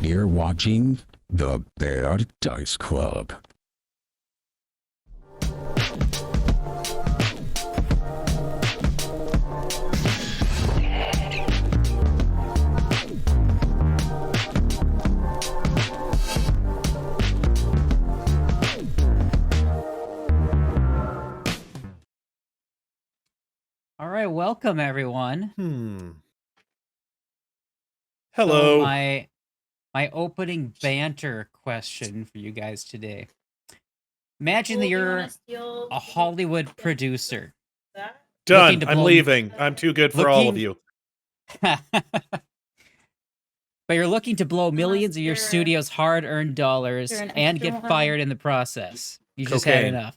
You're watching the Bear Dice Club. All right, welcome everyone. Hello. So my opening banter question for you guys today. Imagine that you're a Hollywood producer. Done. I'm leaving. I'm too good for all of you. But you're looking to blow millions of your studio's hard-earned dollars and get fired in the process. You just had enough.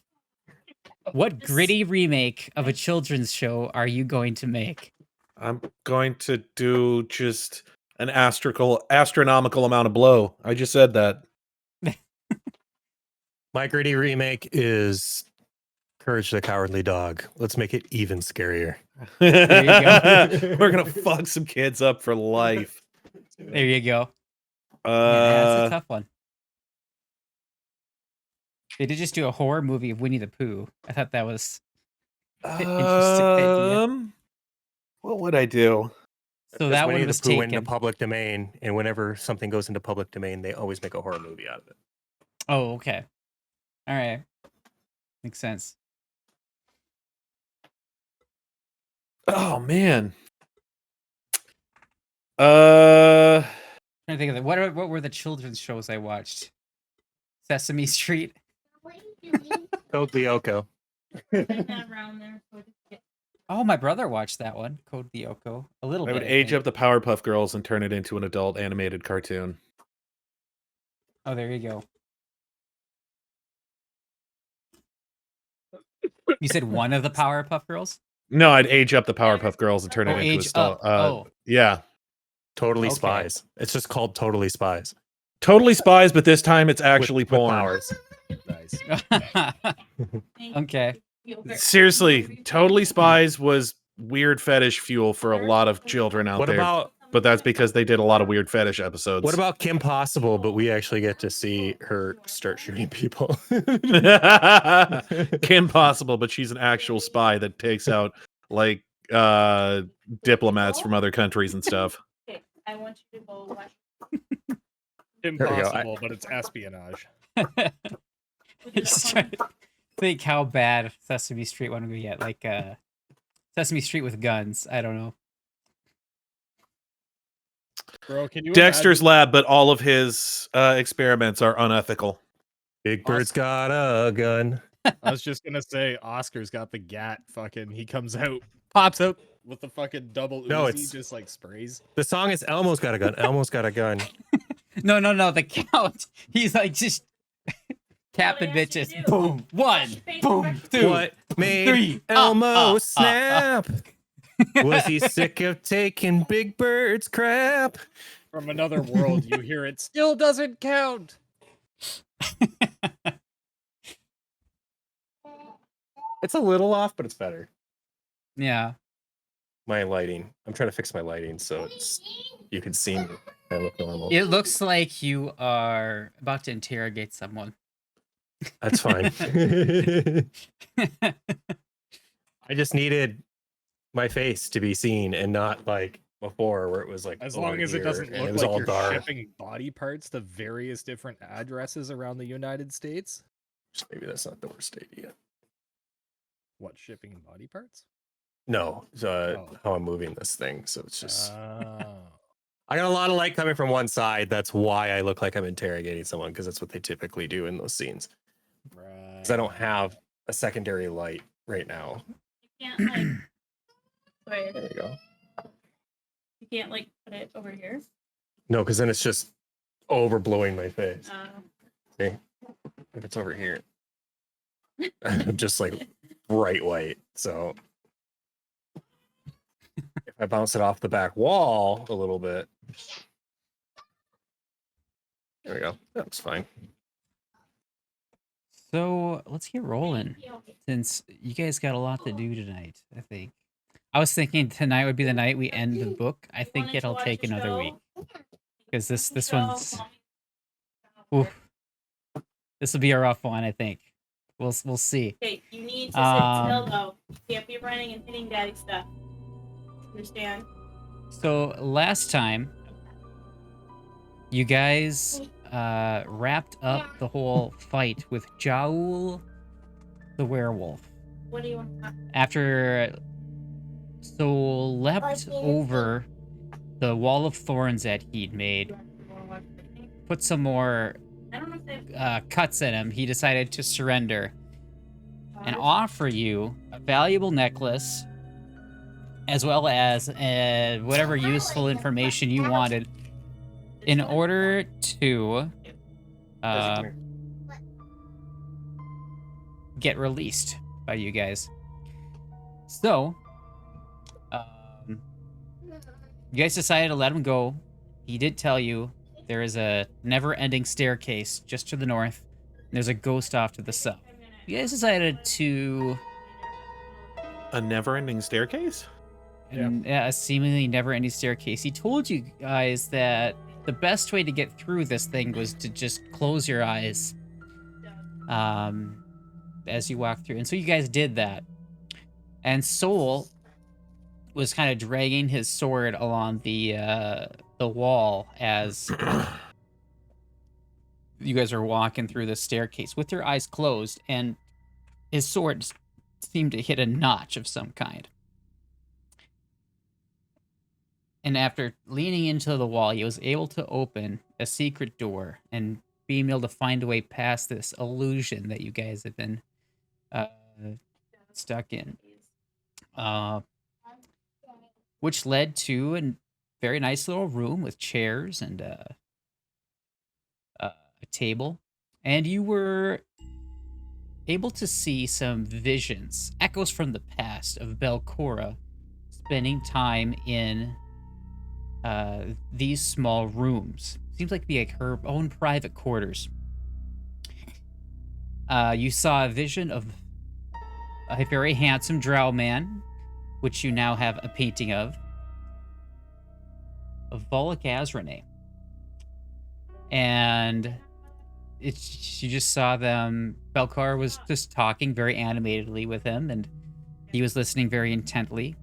What gritty remake of a children's show are you going to make? I'm going to do just an astronomical amount of blow. I just said that. My gritty remake is Courage the Cowardly Dog. Let's make it even scarier. There you go. We're going to fuck some kids up for life. There you go. Yeah, that's a tough one. They did just do a horror movie of Winnie the Pooh. I thought that was an interesting idea. What would I do? So that one was taken. Went into public domain, and whenever something goes into public domain, they always make a horror movie out of it. Oh, okay. All right. Makes sense. Oh man. I'm trying to think of it. What were the children's shows I watched? Sesame Street. Code Lyoko. Oh, my brother watched that one. Code Lyoko. A little bit. I would age up the Powerpuff Girls and turn it into an adult animated cartoon. Oh, there you go. You said one of the Powerpuff Girls? No, I'd age up the Powerpuff Girls and turn it into yeah. Totally Spies. It's just called Totally Spies. Totally Spies, but this time it's actually porn. Powers. Nice. Okay. Seriously, Totally Spies was weird fetish fuel for a lot of children out there. But that's because they did a lot of weird fetish episodes. What about Kim Possible? But we actually get to see her start shooting people. Kim Possible, but she's an actual spy that takes out like diplomats from other countries and stuff. Okay, I want you to go watch. Impossible, but it's espionage. Just trying to think how bad Sesame Street one would get. Like Sesame Street with guns. I don't know. Bro, can you Dexter's Lab, but all of his experiments are unethical. Big Bird's got a gun. I was just gonna say Oscar's got the gat. Fucking, he comes out, pops out with the fucking double Uzi, No, it's just like sprays. The song is Elmo's got a gun. Elmo's got a gun. No. The count. He's like just tapping bitches. Boom. One. Boom. Two. What made three. Elmo snap? Was he sick of taking Big Bird's crap? From another world, you hear it still doesn't count. It's a little off, but it's better. Yeah. My lighting. I'm trying to fix my lighting so you can see me. I look normal. It looks like you are about to interrogate someone. That's fine. I just needed my face to be seen and not like before where it was like as long as it doesn't look it was like all you're dark. shipping body parts to various different addresses around the United States. Maybe that's not the worst idea. What, shipping body parts? No, how I'm moving this thing. So it's just Oh. I got a lot of light coming from one side. That's why I look like I'm interrogating someone, because that's what they typically do in those scenes. Right. Because I don't have a secondary light right now. You can't like. Wait, There you go. you can't like put it over here. No, because then it's just overblowing my face. See? If it's over here, I'm just like bright white. So if I bounce it off the back wall a little bit, there we go. That's fine. So let's get rolling. Since you guys got a lot to do tonight, I think. I was thinking tonight would be the night we end the book. I think it'll take another week. because this one's oof, this will be a rough one. I think we'll see. Okay, you need to sit still though. You can't be running and hitting daddy stuff. Understand? So last time, you guys wrapped up the whole fight with Jowl the werewolf. What do you want? After Soul leapt over the wall of thorns that he'd made, put some more I don't know if they cuts in him, he decided to surrender and offer you a valuable necklace as well as whatever useful information you wanted in order to get released by you guys. So, you guys decided to let him go. He did tell you there is a never-ending staircase just to the north, and there's a ghost off to the south. You guys decided to... A never-ending staircase? Yeah, a seemingly never-ending staircase. He told you guys that the best way to get through this thing was to just close your eyes as you walk through. And so you guys did that. And Soul was kind of dragging his sword along the wall as you guys are walking through the staircase with your eyes closed, and his sword seemed to hit a notch of some kind. And after leaning into the wall, he was able to open a secret door and being able to find a way past this illusion that you guys have been stuck in. Which led to a very nice little room with chairs and a table. And you were able to see some visions, echoes from the past of Belcora spending time in these small rooms. Seems like to be like her own private quarters. You saw a vision of a very handsome drow man, which you now have a painting of Volek Azrene. And you just saw them. Belcar was just talking very animatedly with him, and he was listening very intently.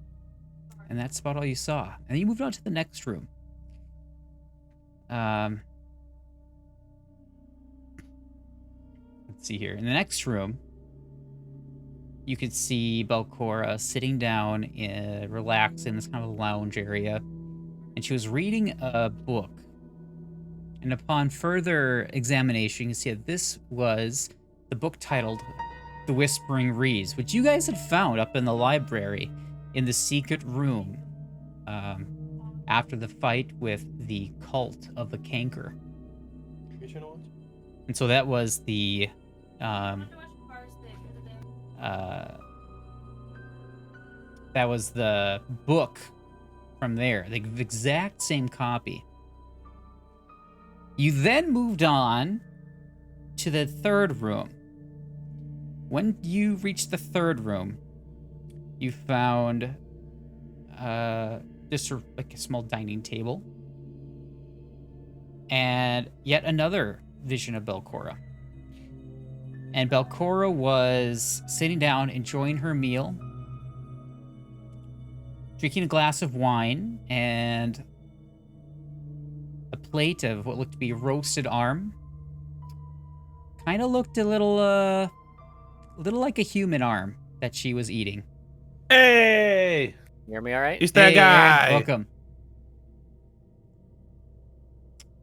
And that's about all you saw. And then you moved on to the next room. Let's see here. In the next room, you could see Belcora sitting down, relaxed in this kind of lounge area. And she was reading a book. And upon further examination, you can see that this was the book titled The Whispering Reeds, which you guys had found up in the library in the secret room after the fight with the cult of the Canker. And so that was the book from there, the exact same copy. You then moved on to the third room. When you reached the third room, you found just like a small dining table and yet another vision of Belcora. And Belcora was sitting down, enjoying her meal, drinking a glass of wine and a plate of what looked to be roasted arm. Kind of looked a little like a human arm that she was eating. Hey! You hear me all right? He's that Hey, guy! Aaron, welcome.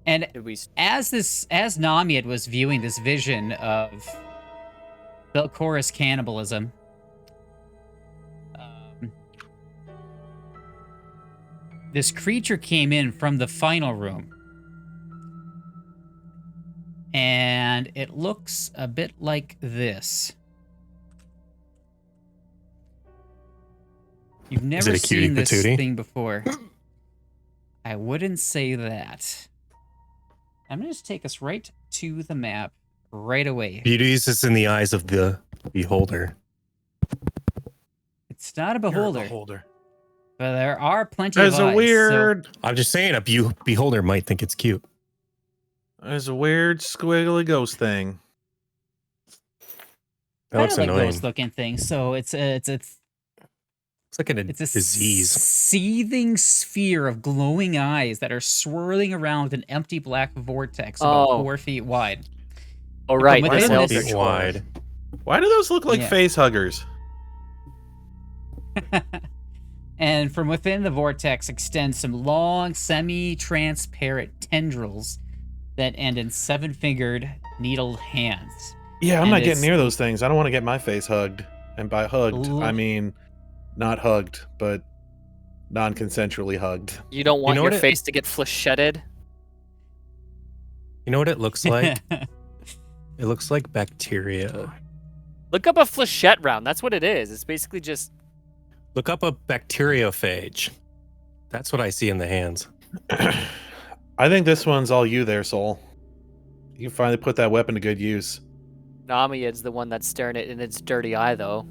And Did we... as Namied was viewing this vision of Belcora's cannibalism, this creature came in from the final room. And it looks a bit like this. You've never it a cutie seen this patootie? thing before. I wouldn't say that. I'm going to just take us right to the map right away. Beauty is just in the eyes of the beholder. It's not a You're a beholder. beholder. But there are plenty There's of a eyes. weird, I'm just saying, a beholder might think it's cute. there's a weird squiggly ghost thing. That looks like annoying. ghost-looking thing. So it's a It's like a disease. seething sphere of glowing eyes that are swirling around an empty black vortex about 4 feet wide. Oh, right. But The within cells this- are Feet wide. Why do those look like Yeah. face huggers? And from within the vortex extend some long, semi-transparent tendrils that end in 7-fingered, needled hands. Yeah, I'm And not getting it's- near those things. I don't want to get my face hugged. And by hugged, Ooh. I mean not hugged, but non-consensually hugged. You don't want know your what it- face to get flechetted. You know what it looks like? It looks like bacteria. Look up a flechette round. That's what it is. It's basically just Look up a bacteriophage. That's what I see in the hands. I think this one's all you there, Soul. You finally put that weapon to good use. Namied's the one that's staring it in its dirty eye, though.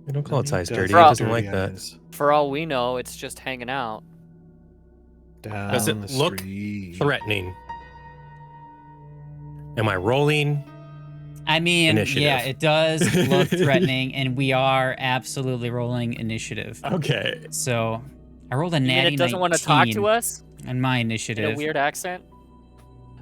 You don't call its eyes dirty. It Bro. doesn't like that. Eyes. For all we know, it's just hanging out. Down Does it the look street. Threatening. Am I rolling? I mean, Initiative. yeah, it does look threatening, and we are absolutely rolling initiative. Okay. So I rolled a You mean natty it doesn't want to talk to 19 us on my in initiative. a weird accent?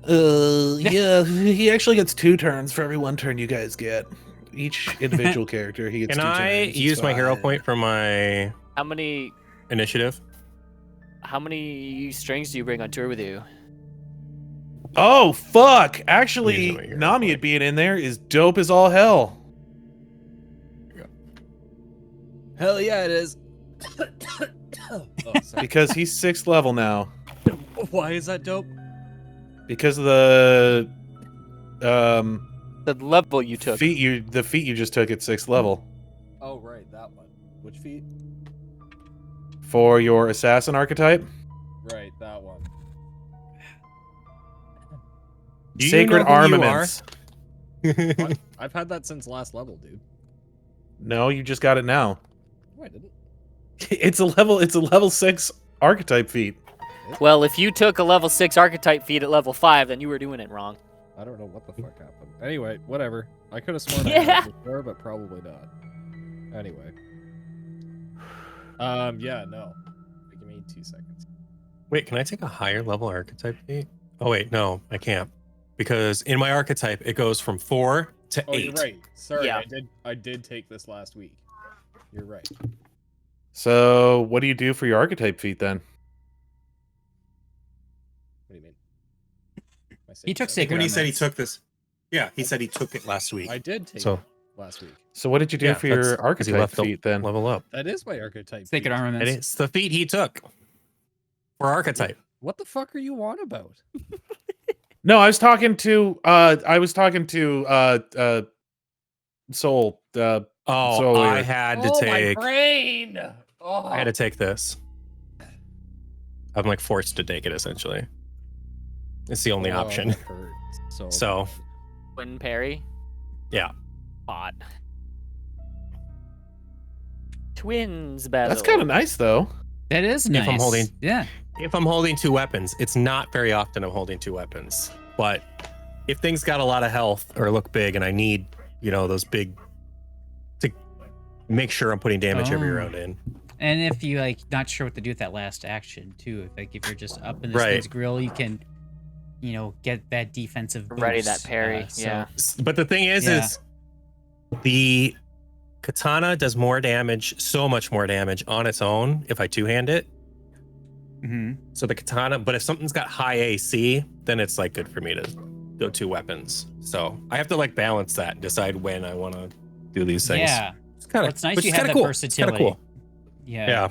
Yeah, he actually gets 2 turns for every 1 turn you guys get. Each individual character, he gets Can 2 I turns. It's use my hero fine. point for my How many initiative? strings do you bring on tour with you? Oh, fuck! I'm Actually, using my hero Namied point. being in there is dope as all hell. Hell yeah, it is. Oh, sorry. Because he's 6th level now. Why is that dope? Because of the The level you took. feat you just took at 6th level. Oh, right, that one. Which feat? For your assassin archetype. Right, that one. Do you Sacred know who you armaments. What? I've had that since last level, dude. No, you just got it now. Oh, I didn't. It's a level 6 archetype feat. Well, if you took a level 6 archetype feat at level 5, then you were doing it wrong. I don't know what the fuck happened. Anyway, whatever. I could have sworn I Yeah. had it before, but probably not. Anyway. Yeah, no. Give me 2 seconds. Wait, can I take a higher level archetype feat? Oh wait, no, I can't. Because in my archetype, it goes from 4 to Oh, 8. you're right. Sorry, Yeah. I did take this last week. You're right. So, what do you do for your archetype feat then? What do you mean? I He took that. sacred When he said he armaments. took this, yeah, he said he took it last week. I did take So it last week. So, what did you do yeah, for that's your 'cause he archetype left the feat then? level up. That is my archetype. Sacred feat. armaments. It's the feat he took for archetype. What the fuck are you on about? No, I was talking to Soul. Oh, Sawyer. I had to oh, take. my brain! Oh. I had to take this. I'm like forced to take it essentially. It's the only Oh, option. that hurts So Twin parry. yeah, Bot. Twins battle. That's kind of nice though. That is nice. If I'm holding- Yeah. if I'm holding 2 weapons, it's not very often I'm holding 2 weapons. But if things got a lot of health or look big, and I need those big to make sure I'm putting damage every Oh. round in. And if you not sure what to do with that last action too, if you're just up in this Right. thing's grill, you can, get that defensive boost. Ready that parry. So- Yeah. But the thing is, Yeah. is the katana does more damage, so much more damage on its own if I 2-hand it. Mhm. So the katana, but if something's got high AC, then it's good for me to go 2 weapons. So I have to balance that and decide when I want to do these things. Yeah. It's kind Well, of it's nice which you is have kinda that cool. versatility. It's kind of cool. Yeah. Yeah.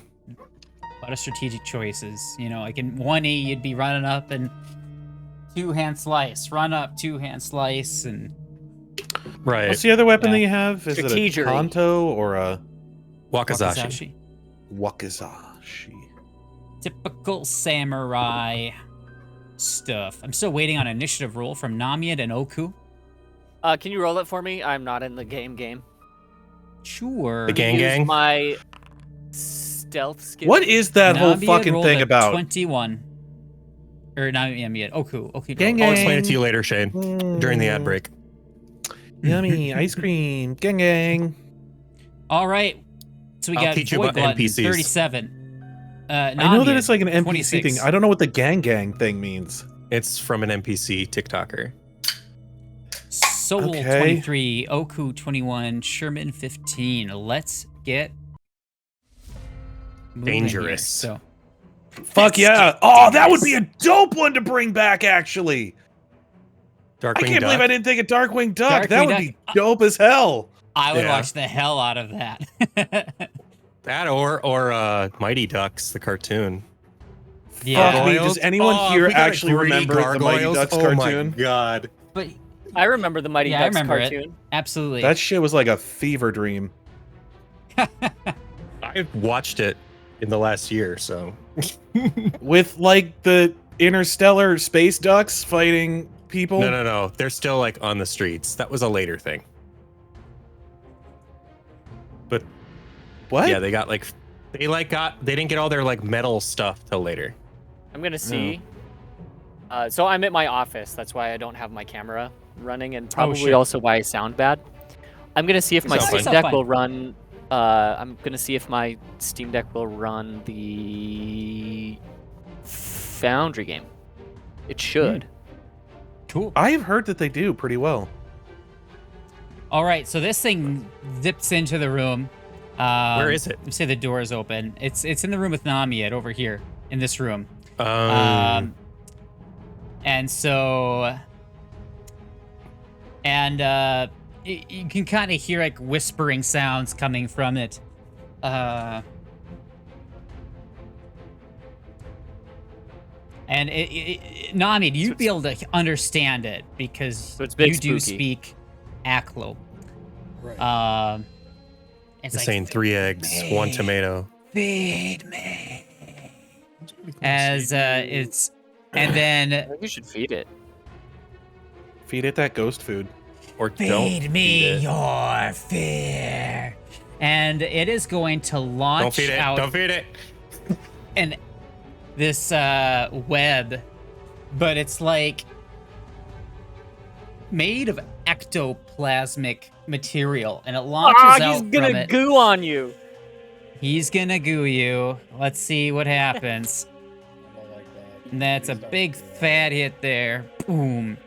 A lot of strategic choices. Like in 1E, you'd be running up and 2-hand slice, run up, 2-hand slice, and Right. What's the other weapon Yeah. that you have? Is it a Strategery. Kanto or a Wakazashi. Wakizashi? typical samurai stuff. I'm still waiting on initiative roll from Namied and Oku. Can you roll it for me? I'm not in the game. Sure. The gang Use gang? my Stealth skill. What is that whole Namied fucking rolled thing a about? 21. Or not Namied. Oku. Gang I'll explain it gang. to you later, Shane, during the ad break. Yummy ice cream. Gang gang. All right. So we I'll got teach you about Voidglutton, NPCs. 37. I know that Namied, it's like an NPC 26. thing. I don't know what the gang gang thing means. It's from an NPC TikToker. Soul Okay. 23, Oku 21, Sherman 15. Let's get moving here. Dangerous. So Fuck yeah. Oh, that would be a dope one to bring back, actually. I Darkwing can't believe Duck. I didn't think of Darkwing Duck. That Darkwing would be dope as hell. I would Yeah. watch the hell out of that. That or Mighty Ducks, the cartoon. Yeah. Fuck me. Does anyone here we got a actually greedy remember the Mighty gargoyles? Ducks Oh cartoon? my god. But I remember the Mighty Yeah, I Ducks remember it. cartoon. absolutely. That shit was like a fever dream. I watched it in the last year, so With like the interstellar space ducks fighting people. no. They're still like on the streets. That was a later thing. But What? yeah, they didn't get all their like metal stuff till later. I'm gonna see. So I'm at my office. That's why I don't have my camera running, and probably shit. also why I sound bad. I'm gonna see if my sound Steam fine. Deck Sound will run. I'm gonna see if my Steam Deck will run the Foundry game. It should. Cool. I've heard that they do pretty well. All right, so this thing zips into the room. Where is it? You say the door is open. It's in the room with Namied over here in this room. And so, and you can kind of hear like whispering sounds coming from it. And Namied, you'd be able to understand it because So it's big you do spooky. speak Aklo. Right. It's It's like, saying 3 eggs, 1 me. tomato. feed me. As it's, and I then think you should feed it. Feed it that ghost food. Or don't feed feed me it. your fear, and it is going to launch Don't feed it. out Don't feed it. and this web, but it's like made of ectoplasmic material, and it launches out he's from gonna it. goo on you. He's gonna goo you. Let's see what happens. I don't like that. And that's a Please don't big do that. fat hit there. Boom.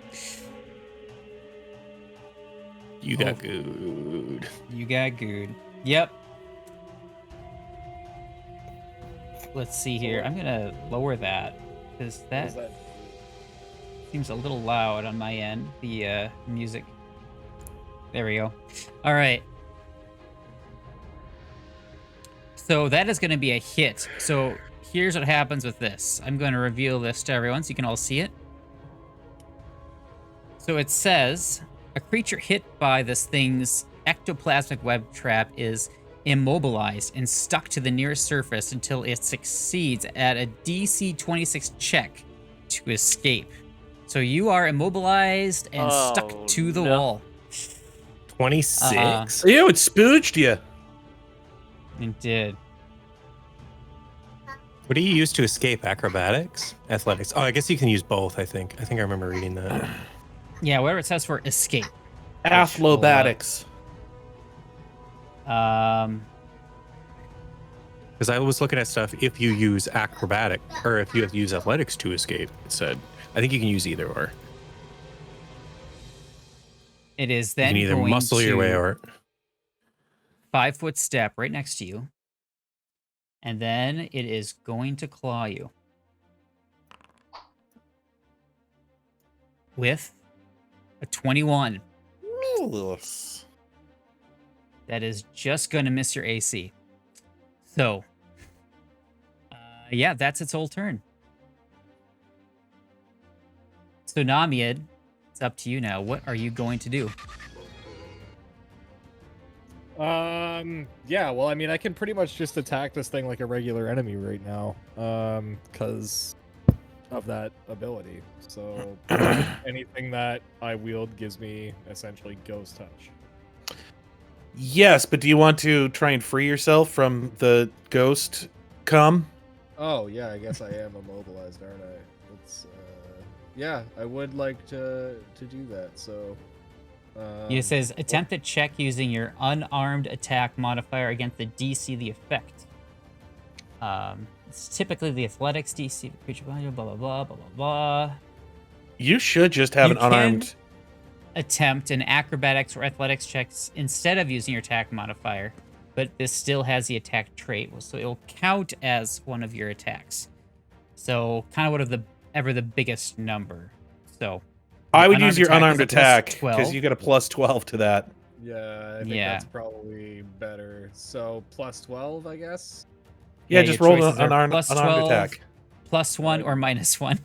You got good. You got good. Yep. Let's see here. I'm gonna lower that because What that is that? seems a little loud on my end. The music. There we go. All right. So that is going to be a hit. So here's what happens with this. I'm going to reveal this to everyone so you can all see it. So it says a creature hit by this thing's ectoplasmic web trap is immobilized and stuck to the nearest surface until it succeeds at a DC 26 check to escape. So you are immobilized and stuck Oh, to the no. wall. 26. Ew, it spooched you. It did. What do you use to escape? Acrobatics? Athletics? Oh, I guess you can use both, I think. I think I remember reading that. Yeah, whatever it says for escape. Athlobatics. Um, Because I was looking at stuff, if you use acrobatic, or if you have to use athletics to escape, it said. I think you can use either or. it is You then can either going muscle your way to or 5-foot step right next to you. And then it is going to claw you. With a 21. That is just going to miss your AC. So, yeah, that's its whole turn. So, Namied, it's up to you now. What are you going to do? Yeah, well, I mean, I can pretty much just attack this thing like a regular enemy right now, because of that ability. So anything that I wield gives me essentially ghost touch. Yes, but do you want to try and free yourself from the ghost come? Oh yeah, I guess I am immobilized, aren't I? It's yeah, I would like to do that. So It says attempt a check using your unarmed attack modifier against the DC the effect. It's typically the athletics DC, the creature value, blah blah blah blah blah blah. You should just have You an unarmed. can attempt an acrobatics or athletics checks instead of using your attack modifier, but this still has the attack trait, so it'll count as one of your attacks. So kind of whatever the biggest number. So I would unarmed use your attack unarmed is a plus attack 12. because you get a plus 12 to that. yeah, I think Yeah. that's probably better. So plus 12, I guess. Yeah, Yeah, just your roll choices an are unarmed plus unarmed 12. attack. +1 or -1.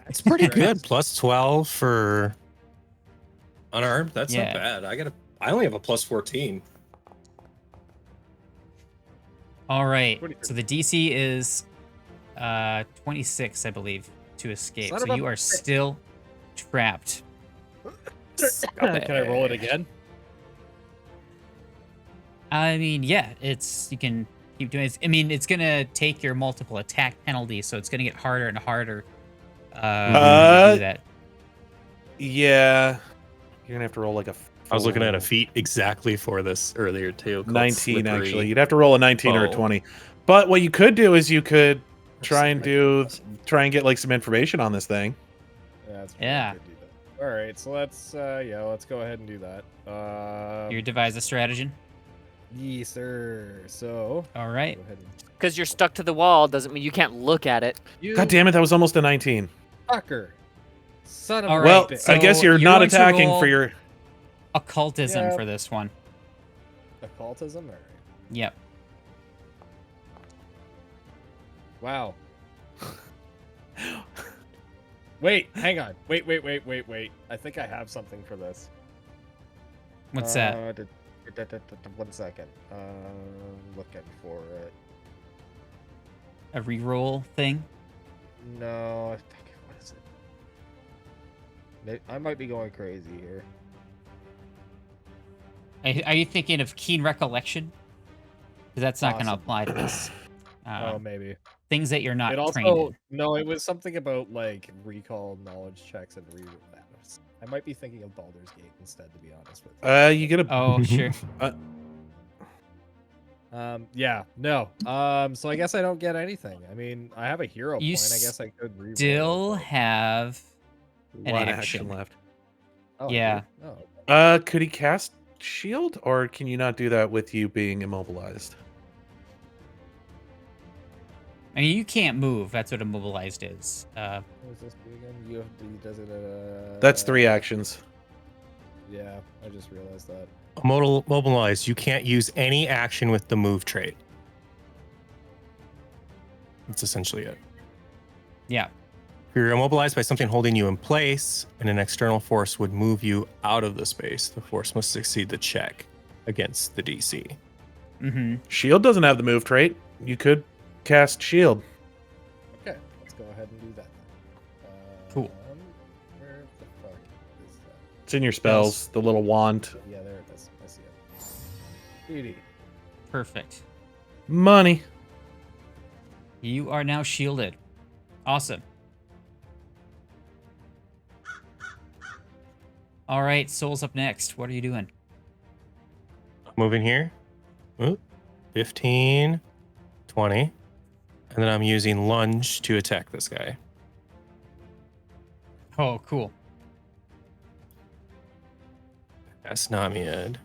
It's pretty Right. good. Plus 12 for unarmed. That's Yeah. not bad. I only have a plus 14. All right. 23. So the DC is 26, I believe, to escape. Son So of a you are bitch. still trapped. Can I roll it again? I mean, yeah, you can keep doing it. I mean, it's gonna take your multiple attack penalty, so it's gonna get harder and harder to do that. Yeah, you're gonna have to roll like a. I was looking at a full feat exactly for this earlier too. called 19 Slippery. actually. You'd have to roll a 19 or a Oh. 20. But what you could do is you could try and That's get like some information on this thing. Yeah, that's Yeah. Could do that. All right, so let's let's go ahead and do that. You devise a stratagem. Yes, sir. So All right. go ahead and Because you're stuck to the wall doesn't mean you can't look at it. you God damn it, that was almost a 19. fucker, son of All a right, Well, bitch. I guess so you're you're not going to attacking roll- for your. Occultism Yeah. for this one. Occultism. All right. Yep. Wow. Wait, hang on. Wait. I think I have something for this. What's that? One second. Looking for it. A reroll thing? No, what is it? I might be going crazy here. Are you thinking of keen recollection? Because that's not going to Awesome. apply to this. Oh, maybe. Things that you're not It trained also in. no. It was something about like recall knowledge checks and re. I might be thinking of Baldur's Gate instead, to be honest with you. You get a. Oh, sure. Yeah, no. So I guess I don't get anything. I mean, I have a hero You point. I guess I could re. Still have an one action. left. yeah. Could he cast shield, or can you not do that with you being immobilized? I mean, you can't move. That's what immobilized is. What does this do again? You have to, does it? That's 3 actions. Yeah, I just realized that. Mobilized. You can't use any action with the move trait. That's essentially it. Yeah. If you're immobilized by something holding you in place and an external force would move you out of the space, the force must succeed the check against the DC. Mm-hmm. Shield doesn't have the move trait. You could cast shield. Okay, let's go ahead and do that. Cool. Where the fuck is that? It's in your spells, the little wand. Yeah, there it is. I see it. Beauty. Perfect. Money. You are now shielded. Awesome. All right, Soul's up next. What are you doing? Moving here. Ooh, 15, 20. And then I'm using lunge to attack this guy. Oh, cool. That's Namied.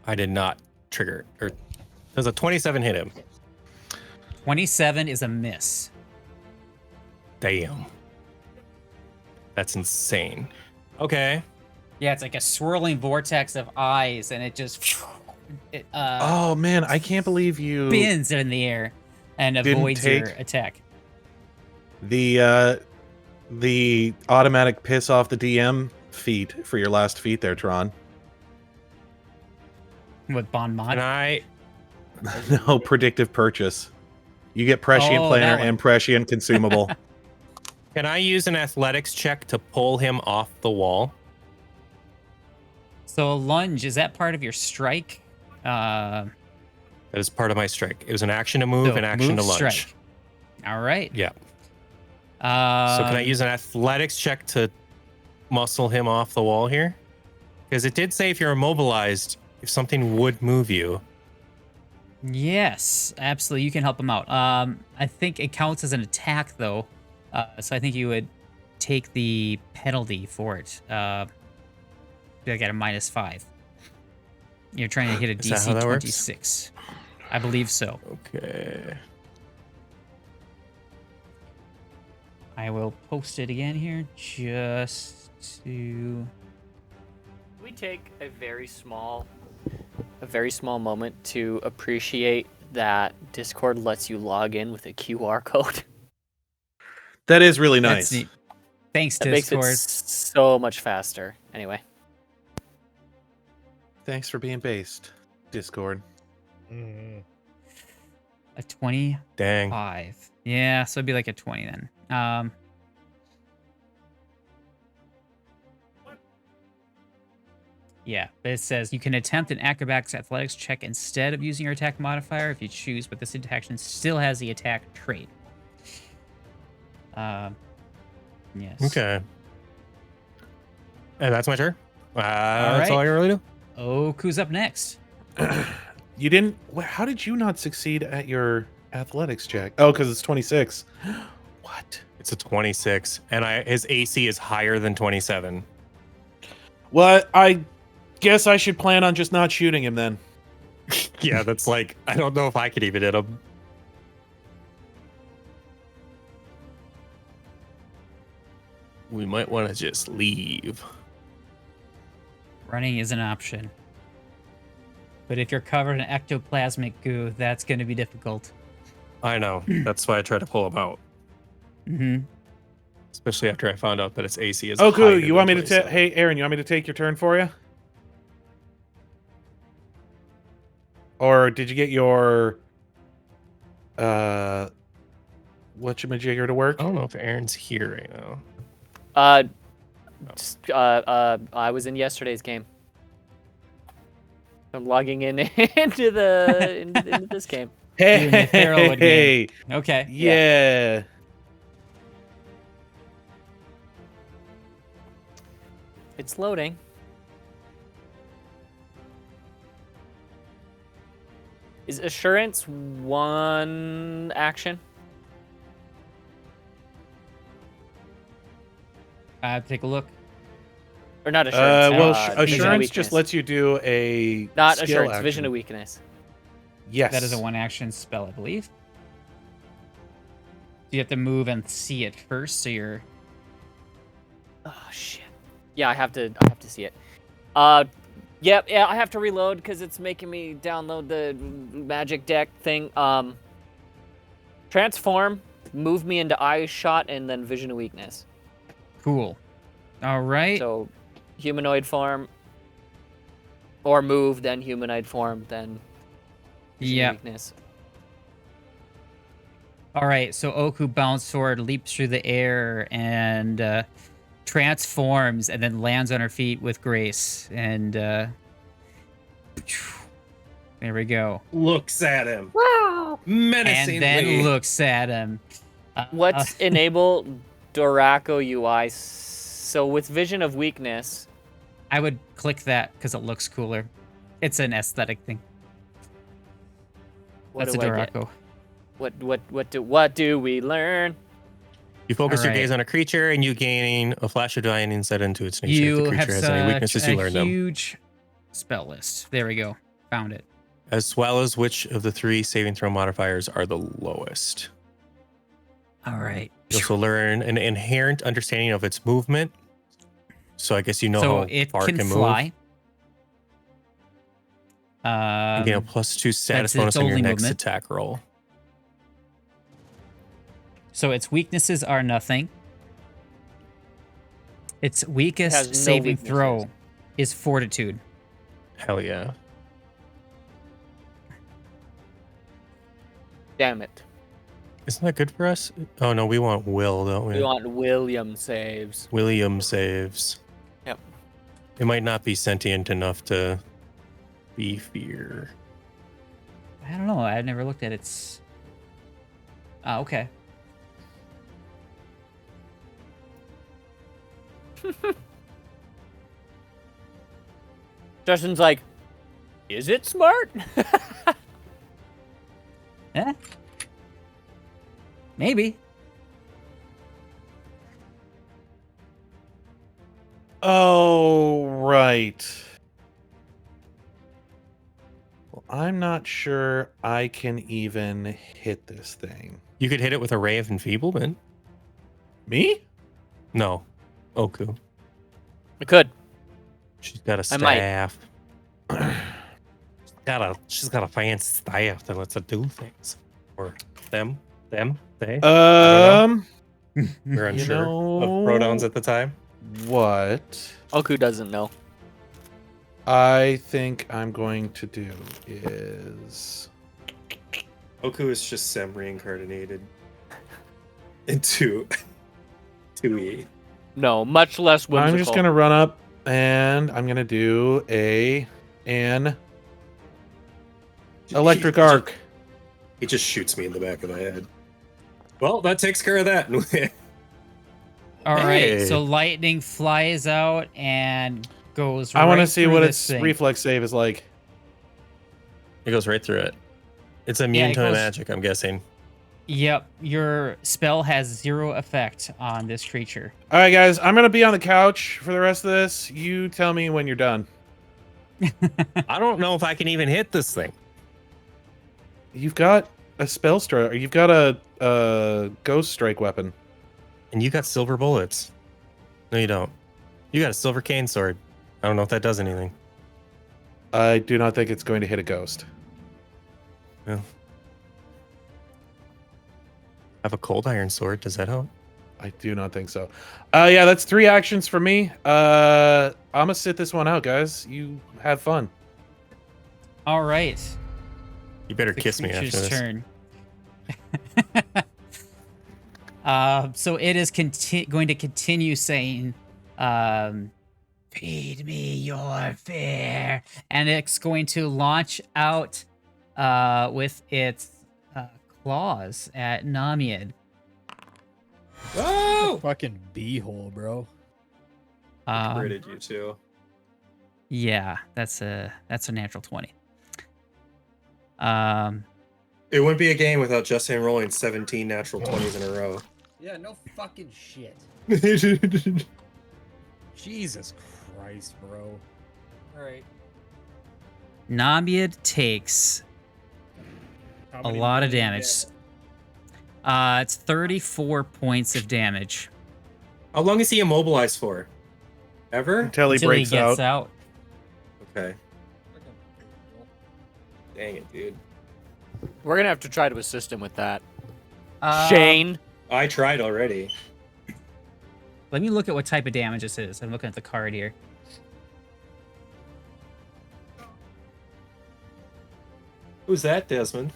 I did not trigger. Or does a 27 hit him? 27 is a miss. Damn. That's insane. Okay. Yeah, it's like a swirling vortex of eyes, and it just Oh man, I can't believe you spins in the air and Didn't avoids your take- attack. the automatic piss off the DM feat for your last feat there, Tron. With Bon Mod. And I No, predictive purchase. You get prescient Oh, planner that one. and prescient consumable. can I use an athletics check to pull him off the wall? So lunge, is that part of your strike? That is part of my strike. It was an action to move So, and action to move, lunge. strike. All right. Yeah. So can I use an athletics check to muscle him off the wall here? Because it did say if you're immobilized, if something would move you. Yes, absolutely. You can help him out. I think it counts as an attack, though. So I think you would take the penalty for it. I got a -5. You're trying to hit a Is that how DC that works? 26. I believe so. Okay. I will post it again here just to... We take a very small moment to appreciate that Discord lets you log in with a QR code. That is really That's nice. neat. Thanks, That makes Discord. it so much faster. Anyway, Thanks for being based, Discord. Mhm. A 25. Dang. Yeah, so it'd be like a 20 then. Yeah, but it says you can attempt an acrobatics athletics check instead of using your attack modifier if you choose, but this action still has the attack trait. Yes. Okay. And that's my turn. That's right. all I can really do. Oku's up next. You didn't. How did you not succeed at your athletics check? Oh, because it's 26. What? It's a 26, and his AC is higher than 27. Well, I guess I should plan on just not shooting him then. Yeah, that's like, I don't know if I could even hit him. We might want to just leave. Running is an option. But if you're covered in ectoplasmic goo, that's going to be difficult. I know. That's why I tried to pull him out. Mm-hmm. Especially after I found out that its AC is Oh, higher cool. You want me than to 27. Hey, Aaron, you want me to take your turn for you? Or did you get your whatchamajigger to work? I don't know if Aaron's here right now. I was in yesterday's game. I'm logging in into this game. Hey, Doing the Farrellwood game. Okay. Yeah. It's loading. Is assurance one action? Take a look. Or not assurance? Well, vision of assurance just weakness. lets you do a Not skill assurance, action. vision of weakness. Yes. That is a one-action spell, I believe. You have to move and see it first, so you're... Oh shit. Yeah, I have to see it. Yeah, I have to reload because it's making me download the magic deck thing. Transform, move me into eye shot, and then vision of weakness. Cool. All right. So, humanoid form, or move, then humanoid form, then vision of Yeah. weakness. All right, so Oku bounds forward, leaps through the air, and transforms, and then lands on her feet with grace. And there we go. Looks at him. Wow! Menacingly. And then looks at him. Let's enable Dorako UI. So with vision of weakness, I would click that because it looks cooler. It's an aesthetic thing. what That's a do I get? Dorako. What do we learn? You focus your Alright. gaze on a creature and you gain a flash of divine insight into its nature. If You the have creature has any weaknesses, you learn them. huge spell list. There we go. Found it. As well as which of the 3 saving throw modifiers are the lowest. All right. You also learn an inherent understanding of its movement. So I guess you know So how it far can it can fly. move. You gain a +2 status that's bonus its on your only next movement. attack roll. So its weaknesses are nothing. Its weakest has no saving weaknesses. throw is fortitude. Hell yeah. Damn it. Isn't that good for us? Oh no, we want will, don't we? We want William saves. William saves. Yep. It might not be sentient enough to be fear. I don't know. I never looked at its. Okay. Justin's like, is it smart? Eh? Maybe. Oh, right. Well, I'm not sure I can even hit this thing. You could hit it with a ray of enfeeblement. Me? No. Oku. I could. She's got a I might. staff. She's got a fancy staff that lets her do things. Or them, they. Um, We're you unsure know- of pronouns at the time. what Oku doesn't know. I think I'm going to do is Oku is just Sem reincarnated into 2E. No, much less whimsical. I'm just gonna run up and I'm gonna do an electric arc. He just shoots me in the back of my head. Well, that takes care of that. All right. Hey. So lightning flies out and goes. I want to right see through what this its thing. reflex save is like. It goes right through it. It's immune it to goes- magic, I'm guessing. Yep. Your spell has 0 effect on this creature. All right, guys, I'm gonna be on the couch for the rest of this. You tell me when you're done. I don't know if I can even hit this thing. You've got a spell strike. You've got a ghost strike weapon. And you got silver bullets. No, you don't. You got a silver cane sword. I don't know if that does anything. I do not think it's going to hit a ghost. I have a cold iron sword. Does that help? I do not think so. Yeah, that's 3 actions for me. I'm gonna sit this one out, guys. You have fun. All right. You better The kiss me after creature's this. turn. So it is going to continue saying, "Feed me your fear," and it's going to launch out with its claws at Namied. Oh! Fucking beehole, bro. Critted you too. Yeah, that's a natural 20. It wouldn't be a game without Justin rolling 17 natural 20s in a row. Yeah, no fucking shit. Jesus Christ, bro. All right. Namied takes How a many lot of million damage. It's 34 points of damage How long is he immobilized for? Ever? Until he until he breaks gets out. out. Okay. Dang it, dude. We're gonna have to try to assist him with that. Um, Shane. I tried already. Let me look at what type of damage this is. I'm looking at the card here. Who's that, Desmond?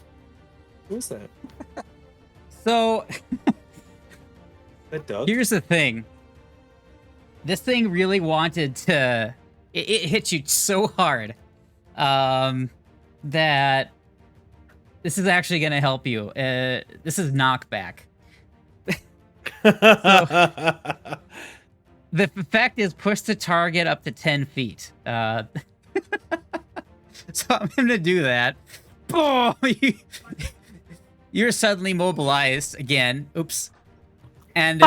Who's that? So That Doug? here's the thing. This thing really wanted to. It hit you so hard that this is actually going to help you. This is knockback. The effect is push the target up to 10 feet. So I'm going to do that. Boom! You're suddenly mobilized again. Oops. And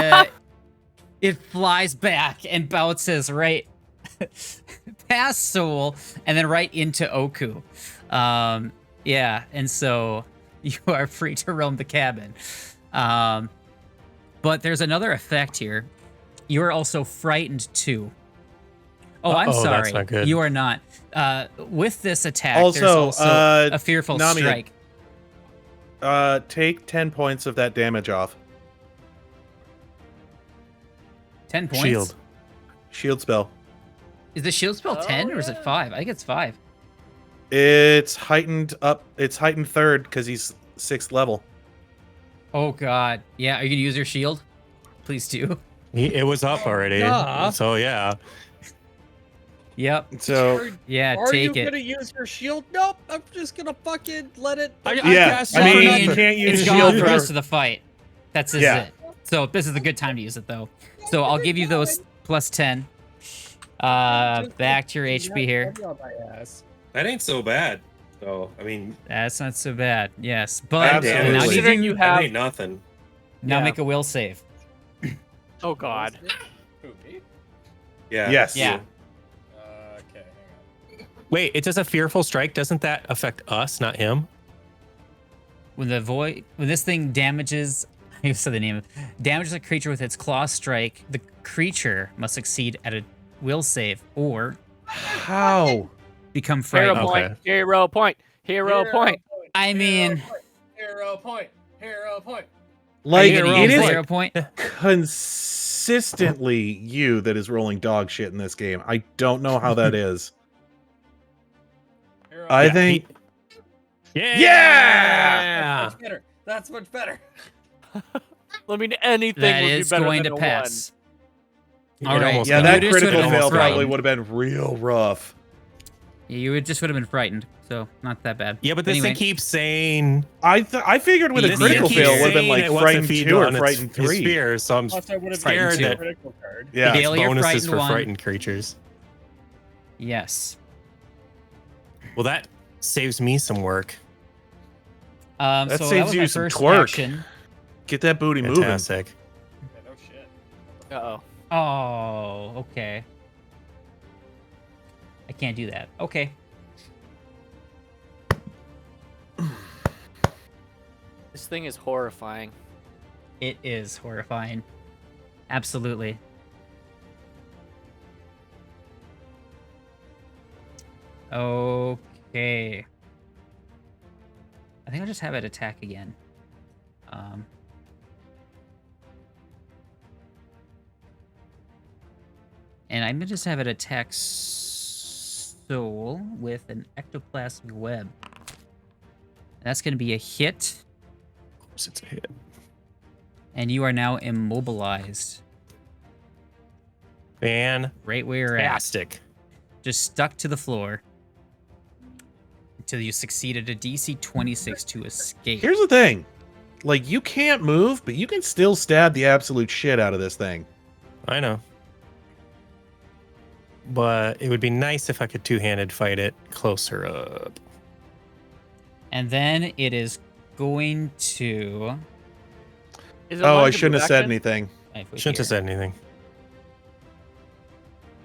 it flies back and bounces right past Soul and then right into Oku. Yeah, and so you are free to roam the cabin. But there's another effect here. You are also frightened too. Oh, I'm Uh-oh, sorry. that's not good. You are not. With this attack, Also, there's also a fearful Namied. strike. Take 10 points of that damage off. 10 points? Shield. Shield spell. Is the shield spell 10 or is it 5? I think it's 5. It's heightened up. It's heightened 3rd because he's 6th level. Oh god. Yeah, are you gonna use your shield? Please do. It was up already. Duh. So yeah. Yep. So Yeah, Are you take it. gonna use your shield? Nope. I'm just gonna fucking let it. yeah, guess I mean, so. you can't use It's shield gone for the for- rest of the fight. That's just Yeah. it. So this is a good time to use it though. So I'll give you those plus 10. Back to your HP here. That ain't so bad. So I mean, That's not so bad. Yes, but Absolutely. now Considering you you that have. ain't nothing. now Yeah. make a will save. Oh God. Yeah. Yes. Yeah. Okay, hang on. Wait, it does a fearful strike. Doesn't that affect us, not him? When this thing damages, I said the name, damages a creature with its claw strike, the creature must succeed at a will save or How? become Hero frightened. point. Okay. Hero point. Hero point. I mean, Hero point. Hero point. Like are you gonna it use is zero point? consistently you that is rolling dog shit in this game. I don't know how that is. Hero I Yeah, think Yeah. That's much better. That's much better. I mean, anything That would be is better going than to a pass. It All right. almost yeah, got that You me. just critical would've fail been probably frightened. would have been real rough. You would just would have been frightened, so not that bad. Yeah, but this anyway, thing keeps saying I figured with a This critical thing fail keeps would have been saying like it wants to frightened feed 2 or on its- frightened his 3. fears, so I'm Plus, I would have Frightened been two. a critical card. Yeah. Fail your bonuses frightened for one. frightened creatures. Yes. Well, that saves me some work. That So saves that was you my some first twerk. action. Get that booty moving. Fantastic. Yeah, no shit. Uh-oh. Oh, okay. I can't do that. Okay. This thing is horrifying. It is horrifying. Absolutely. Okay. I think I'll just have it attack again. And I'm gonna just have it attack Soul with an ectoplasmic web. That's gonna be a hit, Of course, it's a hit. and you are now immobilized right where you're at. Fantastic. Just stuck to the floor until you succeeded a DC 26 to escape. Here's the thing. Like, you can't move, but you can still stab the absolute shit out of this thing. I know. But it would be nice if I could two-handed fight it closer up. And then it is going to. Is it Oh, allowed I to shouldn't move have said action? anything. Shouldn't have said anything.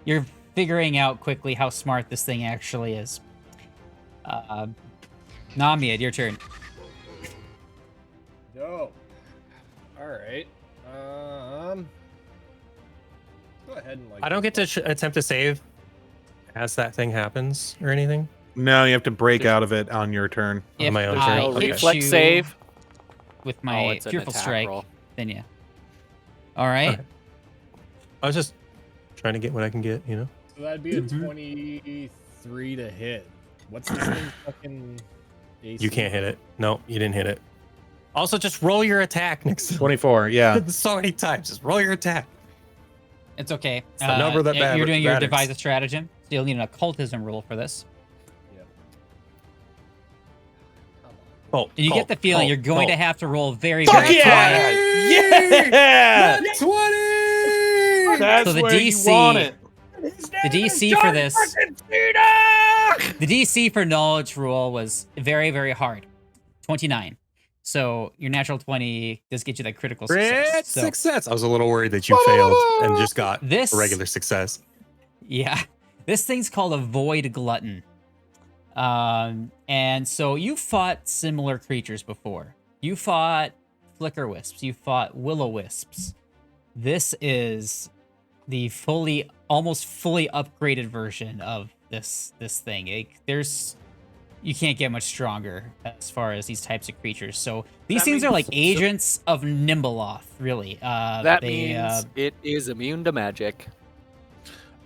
You're figuring out quickly how smart this thing actually is. Namied, your turn. No. All right. Go ahead and like. I don't get to attempt to save as that thing happens or anything. No, you have to break out of it on your turn. If my own I turn. No hit reflex you save. with Oh, my it's an fearful attack strike, roll. then yeah. All right. Okay. I was just trying to get what I can get, you know? So that'd be a 23 to hit. What's this thing fucking? AC? You can't hit it. No, you didn't hit it. Also, just roll your attack next to 24, yeah. so many times. Just roll your attack. It's okay. It's the number that you're doing your matters. devise a stratagem, so you'll need an occultism roll for this. Oh, And you get the feeling you're going to have to roll very, Fuck very yeah! high. Yeah! 20! That's So the where DC you want it. The DC for this, the DC for knowledge roll was very, very hard. 29. So your natural 20 does get you that critical success. Great So success. I was a little worried that you failed and just got this, a regular success. yeah, this thing's called a Voidglutton. And so you fought similar creatures before. You fought flicker wisps. You fought will-o-wisps. This is the almost fully upgraded version of this thing. You can't get much stronger as far as these types of creatures. So these That things are means- like agents of Nimbleoth, really. That means it is immune to magic.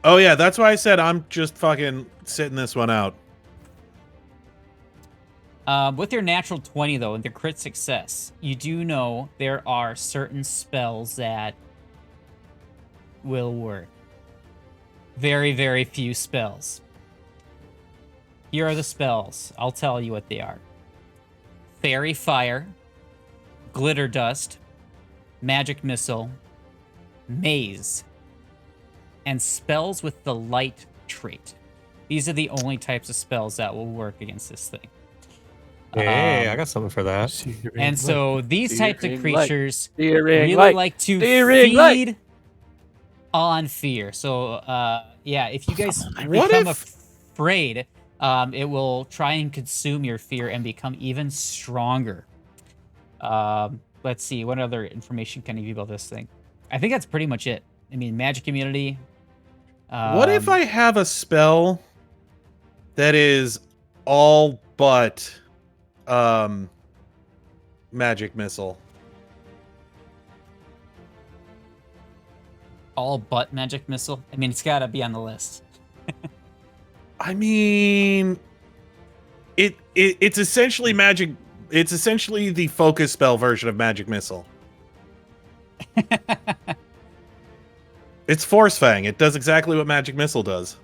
Oh, yeah, that's why I said I'm just fucking sitting this one out. With your natural 20, though, and your crit success, you do know there are certain spells that will work. very, very few spells. Here are the spells. I'll tell you what they are. Fairy Fire, Glitter Dust, Magic Missile, Maze, and spells with the light trait. These are the only types of spells that will work against this thing. Hey, I got something for that. And so these types of Searing light. creatures Searing really light. like to Searing feed light. on fear. So yeah, if you guys What become if- afraid, it will try and consume your fear and become even stronger. Let's see, what other information can I give you about this thing? I think that's pretty much it. I mean, magic immunity. What if I have a spell that is all but magic missile? all but magic missile? I mean, it's got to be on the list. I mean, it's essentially magic. It's essentially the focus spell version of magic missile. It's Force Fang. It does exactly what magic missile does.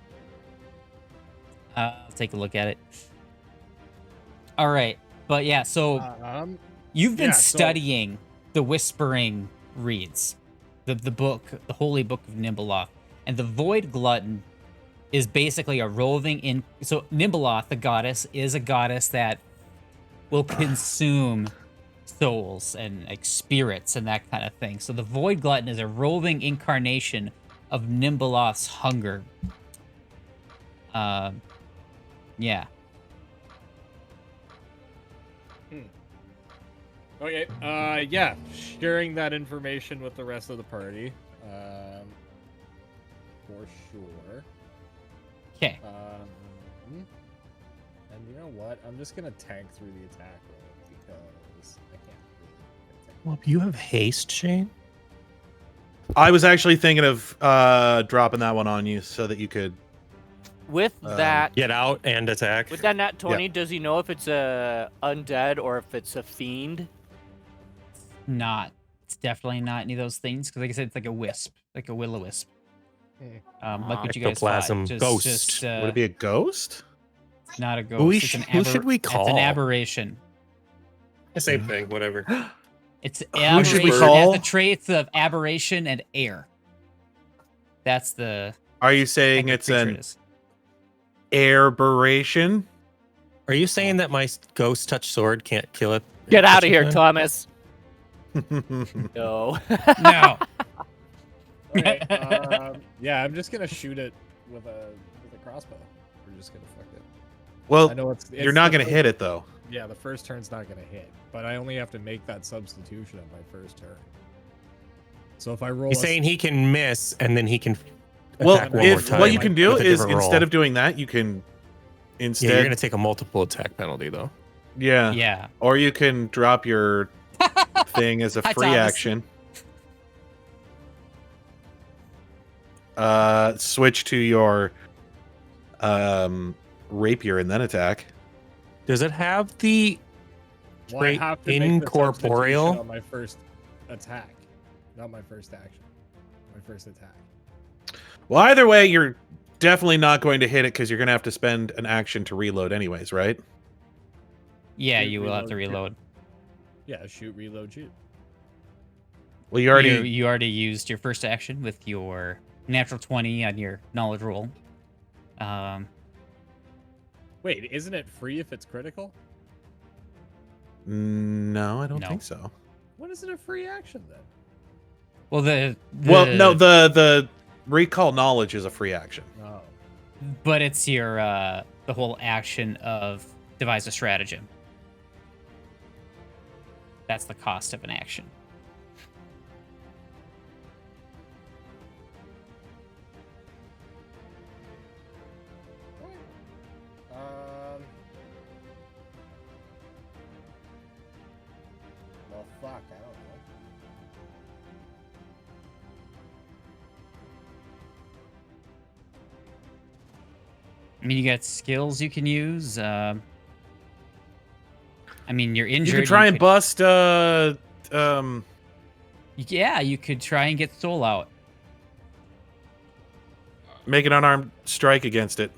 I'll take a look at it. All right, but yeah, so you've been yeah, so- studying the Whispering Reeds, the book, the Holy Book of Nimbleoth, and the Voidglutton is basically a roving in. So Nimbleoth, the goddess, is a goddess that will consume souls and like spirits and that kind of thing. So the Voidglutton is a roving incarnation of Nimbleoth's hunger. Yeah. Okay, yeah, sharing that information with the rest of the party, for sure. Okay. And you know what? I'm just gonna tank through the attack roll because I can't really tank. Well, you have haste, Shane? I was actually thinking of dropping that one on you so that you could. With that, Get out and attack. with that nat 20, does he know if it's a undead or if it's a fiend? Not. It's definitely not any of those things because, like I said, it's like a wisp, like a will-o-wisp. Like what you guys thought. Ectoplasm ghost. Would it be a ghost? Not a ghost. Who It's an who should we It's call? an aberration. Same thing, whatever. It's Who should we aberration. It call? has the traits of aberration and air. That's the. Are you saying type of it's creature an it is. aberration? Are you saying that my ghost touch sword can't kill it? Get out of here, Then? Thomas. No. No. Okay, yeah, I'm just gonna shoot it with a crossbow. We're just gonna fuck it. I Well, know it's you're not the going to first- hit it though. Yeah, the first turn's not gonna hit, but I only have to make that substitution on my first turn. So if I roll, He's saying he can miss and then he can Well, attack one more if time. what you can do with a is different instead roll. of doing that, you can Yeah, instead you're gonna take a multiple attack penalty though. Yeah. or you can drop your thing as a Hi, free Thomas. action. Switch to your rapier and then attack. Does it have the well, I trait have to make the incorporeal? substitution on my first attack, not my first action. My first attack. Well, either way, you're definitely not going to hit it because you're going to have to spend an action to reload anyways, right? Yeah, Shoot, you will have to reload, reload. Yeah, shoot, reload, shoot. Well, you already You already used your first action with your natural 20 on your knowledge roll. Wait, isn't it free if it's critical? No, I don't No. think so. What is it a free action then? Well, Well, no, the recall knowledge is a free action. Oh, but it's your the whole action of devise a stratagem. That's the cost of an action. well, fuck, I don't know. I mean, you got skills you can use. I mean, you're injured. You could try and bust. Yeah, you could try and get soul out. Make an unarmed strike against it.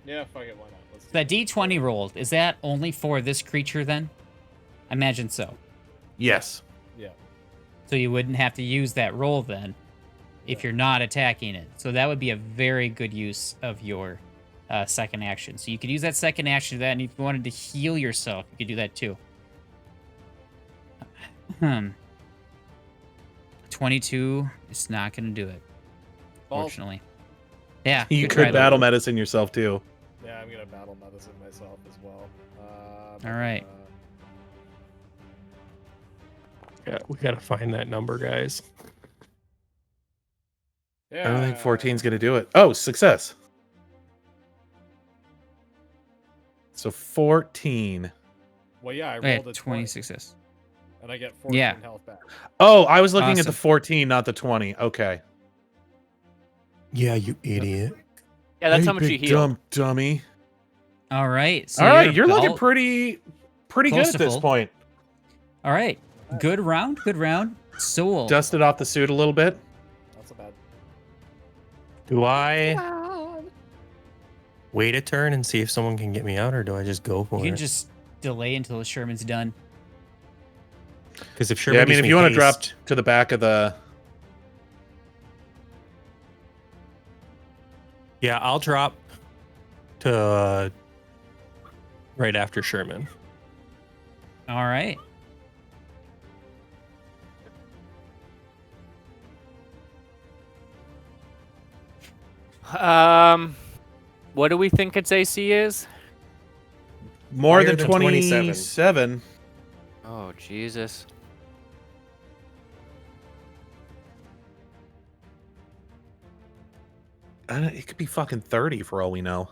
Yeah, fuck it, why not? Let's do That D20 rolled, is that only for this creature then? I imagine so. Yes. it. Yeah. So you wouldn't have to use that roll then if you're not attacking it. So that would be a very good use of your second action. So you could use that second action to that, and if you wanted to heal yourself, you could do that too. 22 is not going to do it, Balls. fortunately. Yeah, You good try, could battle though. medicine yourself too. Yeah, I'm gonna battle medicine myself as well. All right. Yeah, we gotta find that number, guys. Yeah. I don't think 14's gonna do it. Oh, success. So 14. Well, yeah, I Oh, yeah, rolled a 20 20, success. and I get 14 Yeah. health back. Oh, I was looking at Awesome. the 14, not the 20. Okay. Yeah, you idiot. Yeah, that's Hey, how much you big heal. Dumb dummy. All right. So All right, you're looking about- pretty good close at to this full. point. All right. Good round. Good round. Soul. Dusted off the suit a little bit. Not so bad. Do I wait a turn and see if someone can get me out, or do I just go for You can it? just delay until Sherman's done. Because if Sherman Yeah, I mean, gives if me you want to drop haste- to the back of the. yeah, I'll drop to right after Sherman. All right. What do we think its AC is? More Higher than than 27. 27. Oh, Jesus. It could be fucking 30 for all we know.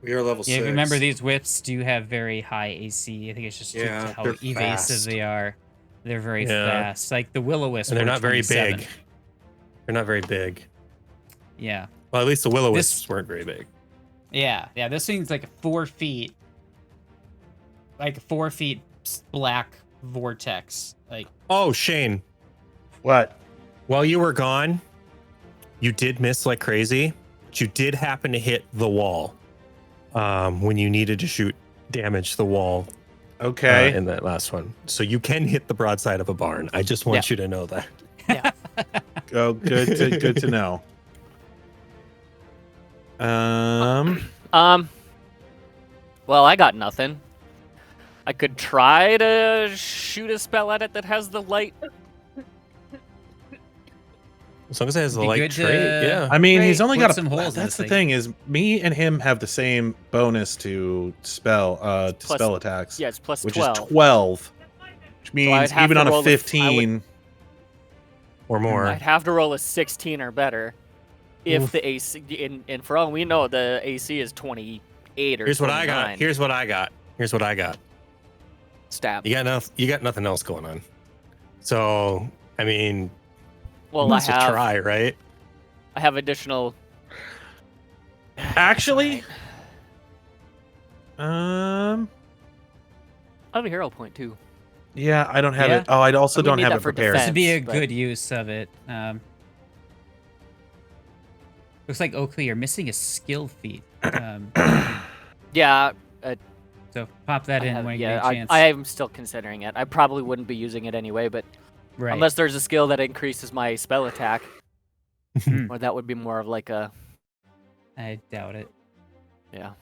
We are level Yeah, remember these whips do have very high AC. I think it's just due Yeah, to how they're evasive fast. they are. They're very Yeah. fast. Like the will-o-wisp. And they're were not very 27. big. They're not very big. Yeah. Well, at least the will o This- wisps weren't very big. Yeah. Yeah. This thing's like 4 feet. Like 4 feet black vortex. Like, Oh, Shane, What? while you were gone, you did miss like crazy, but you did happen to hit the wall when you needed to shoot damage to the wall Okay. in that last one. So you can hit the broadside of a barn. I just want you to know that. Oh, good to know. Well, I got nothing. I could try to shoot a spell at it that has the light. As long as it has the Be light good to- trait, yeah. I mean, he's Great. only Put got some holes in That's this the thing is, me and him have the same bonus to spell Plus- spell attacks. Yeah, it's plus which 12. is 12, which I'd means have even to on a roll 15. Or more. I'd have to roll a 16 or better if Oof. the AC, and for all we know, the AC is 28 or Here's what I got. 29. Here's what I got. Here's what I got. Stab. You got nothing else going on. So, I mean, Well, must try, right? I have additional. Actually, I have a hero point too. yeah, I don't have Yeah? it. Oh, I also And we don't need have that it for prepared. this would be a but- good use of it. Looks like Oakley, you're missing a skill feat. Yeah. So pop that in when you get a chance. I am still considering it. I probably wouldn't be using it anyway, but right. unless there's a skill that increases my spell attack, Hmm. or that would be more of like a I doubt it. yeah.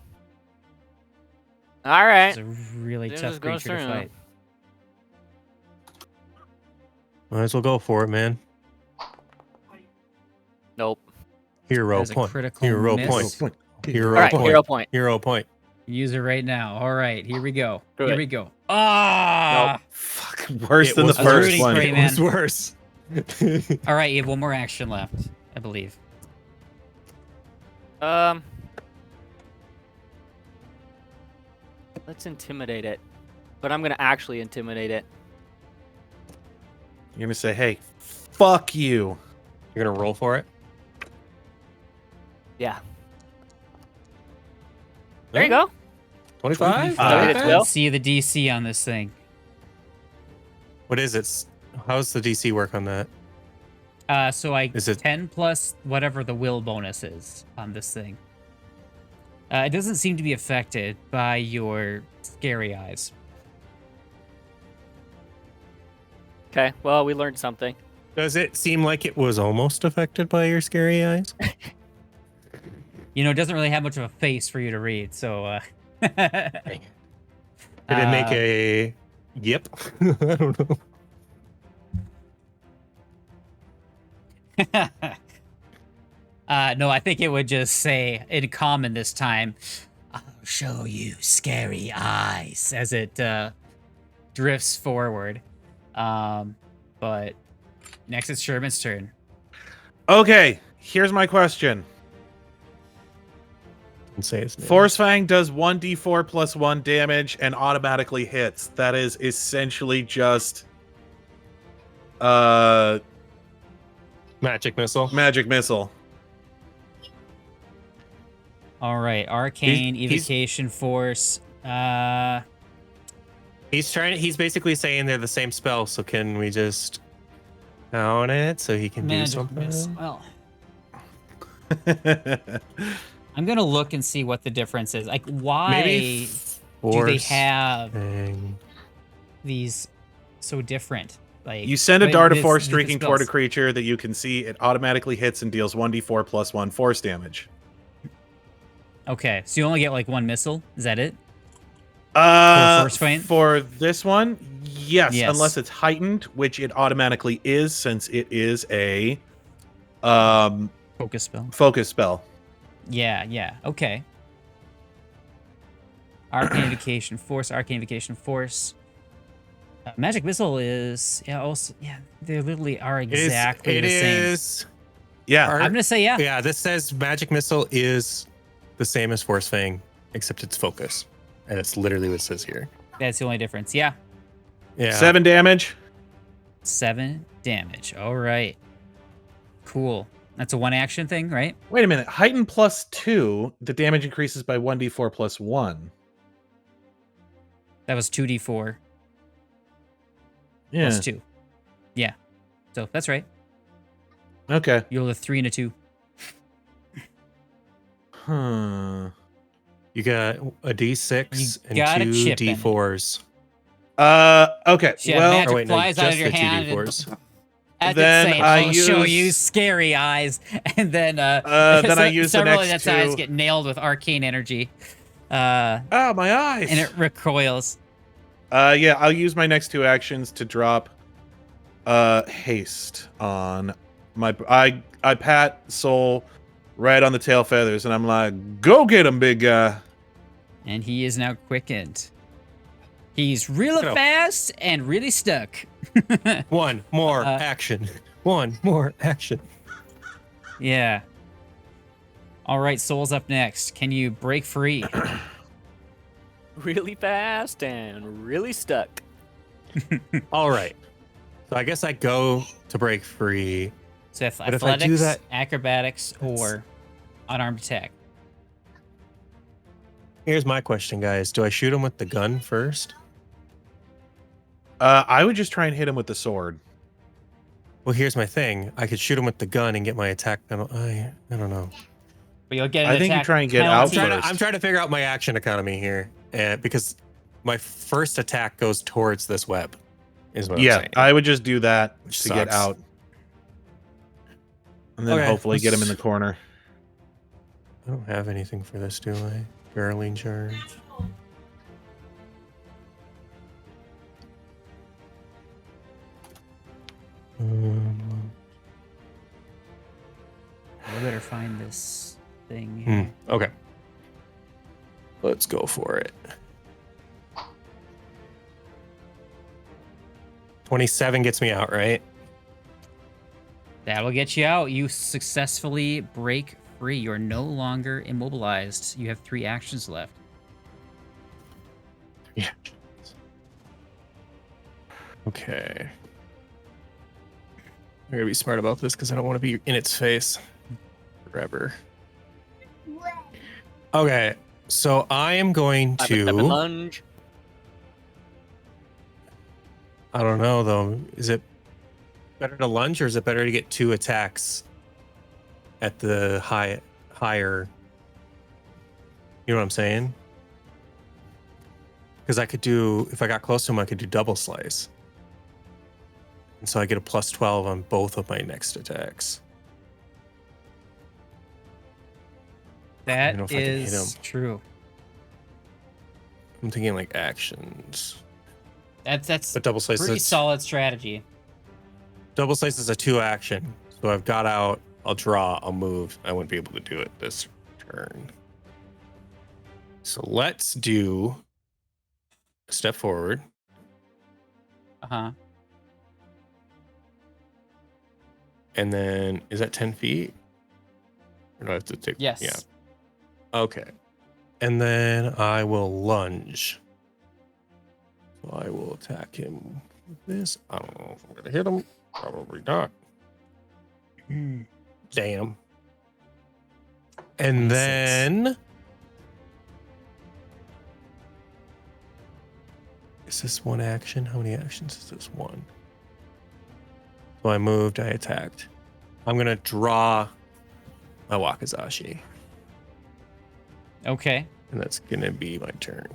All right. It's a really Then tough just goes creature to through. fight. Might as well go for it, man. Nope. Hero Has a point. critical Hero miss. point. All Hero right. point. Hero point. Hero point. Use it right now. All right, here we go. Do Here it. we go. Ah! Fuck, worse It than the was first rooting one. for you, It man. was worse. All right, you have one more action left, I believe. Let's intimidate it, but I'm gonna actually intimidate it. You're gonna say, "Hey, fuck you." You're gonna roll for it. Yeah. There you go. 25. It's will. Let's see the DC on this thing. What is it? how's the DC work on that? So I Is it- 10 plus whatever the will bonus is on this thing. It doesn't seem to be affected by your scary eyes. Okay, well, we learned something. Does it seem like it was almost affected by your scary eyes? You know, it doesn't really have much of a face for you to read, so... Did it make a yep? I don't know. No, I think it would just say in common this time, I'll show you scary eyes as it drifts forward. But next it's Sherman's turn. Okay, here's my question. And say his name. Force Fang does 1d4 plus 1 damage and automatically hits. That is essentially just Magic missile. magic missile. All right, Arcane, He's- Evocation Force. He's basically saying they're the same spell, so can we just count it so he can do Magic something? Miss. Well, I'm gonna look and see what the difference is. Like, why Maybe do they Force have Fang. these so different? Like, You send a wait, dart of this- force these streaking toward a spells. creature that you can see. It automatically hits and deals 1d4 plus 1 force damage. Okay, so you only get like one missile. Is that it? Force Fang? For this one, yes, Yes. unless it's heightened, which it automatically is since it is a Focus spell. focus spell. Yeah. Okay. Arcane Evocation Force. Arcane Evocation Force. Magic Missile is also they literally are exactly It the same. is. Yeah. Are- I'm gonna say yeah. Yeah, this says magic missile is the same as Force Fang, except it's focus. And it's literally what it says here. That's the only difference. Yeah. Yeah. 7 damage. 7 damage. All right. Cool. That's a 1 action thing, right? Wait a minute. Heighten plus 2, the damage increases by 1d4 plus 1. That was 2d4 Yeah. plus 2. Yeah. So that's right. Okay. You roll a 3 and a 2. Huh. You got a D6 You and gotta 2 chip in it. D4s. Okay. Yeah, well, magic Or wait, no, flies out just of your the hand. 2D4s. As Then it's saying, I I'll show you use- scary eyes, and then I use the several of next its eyes two. get nailed with arcane energy, Oh, my eyes. and it recoils. Yeah, I'll use my next 2 actions to drop haste on my I pat Soul right on the tail feathers and I'm like, "Go get him, big guy." And he is now quickened. He's really Go. fast and really stuck. One more Uh, action. One more action. Yeah. All right, Soul's up next. Can you break free? Really fast and really stuck. All right. So I guess I go to break free. So But if I do athletics, that- acrobatics, or unarmed attack. Here's my question, guys. Do I shoot him with the gun first? I would just try and hit him with the sword. Well, here's my thing. I could shoot him with the gun and get my attack penalty. I don't know. But you'll get an I think you attack try and get penalty. out first. I'm trying to figure out my action economy here, because my first attack goes towards this web. Is what I'm Yeah, saying. I would just do that Which to get sucks. out. And then Okay, hopefully get him in let's- the corner. I don't have anything for this, do I? Barreling charge. I better find this thing. Hmm, here. okay. Let's go for it. 27 gets me out, right? That'll get you out. You successfully break free. You're no longer immobilized. You have 3 actions left. Yeah. Okay. I'm gonna be smart about this because I don't want to be in its face forever. Okay, so I am going Step and to. lunge. I don't know though. Is it Better to lunge, or is it better to get 2 attacks at the higher? You know what I'm saying? Because I could do, if I got close to him, I could do double slice. And so I get a plus 12 on both of my next attacks. I don't know That if I can hit is him. true. I'm thinking like actions. That's But double slice pretty is solid strategy. double slice is a 2 action. So I've got out, I'll draw, I'll move. I wouldn't be able to do it this turn. So let's do a step forward. Uh-huh. And then is that 10 feet? Or do I have to take? Yes. Yeah. Okay. And then I will lunge. So I will attack him with this. I don't know if I'm gonna hit him. Probably not. Damn. And 26. then is this 1 action? How many actions is this? 1. So I moved, I attacked. I'm gonna draw my Wakizashi. Okay. And that's gonna be my turn.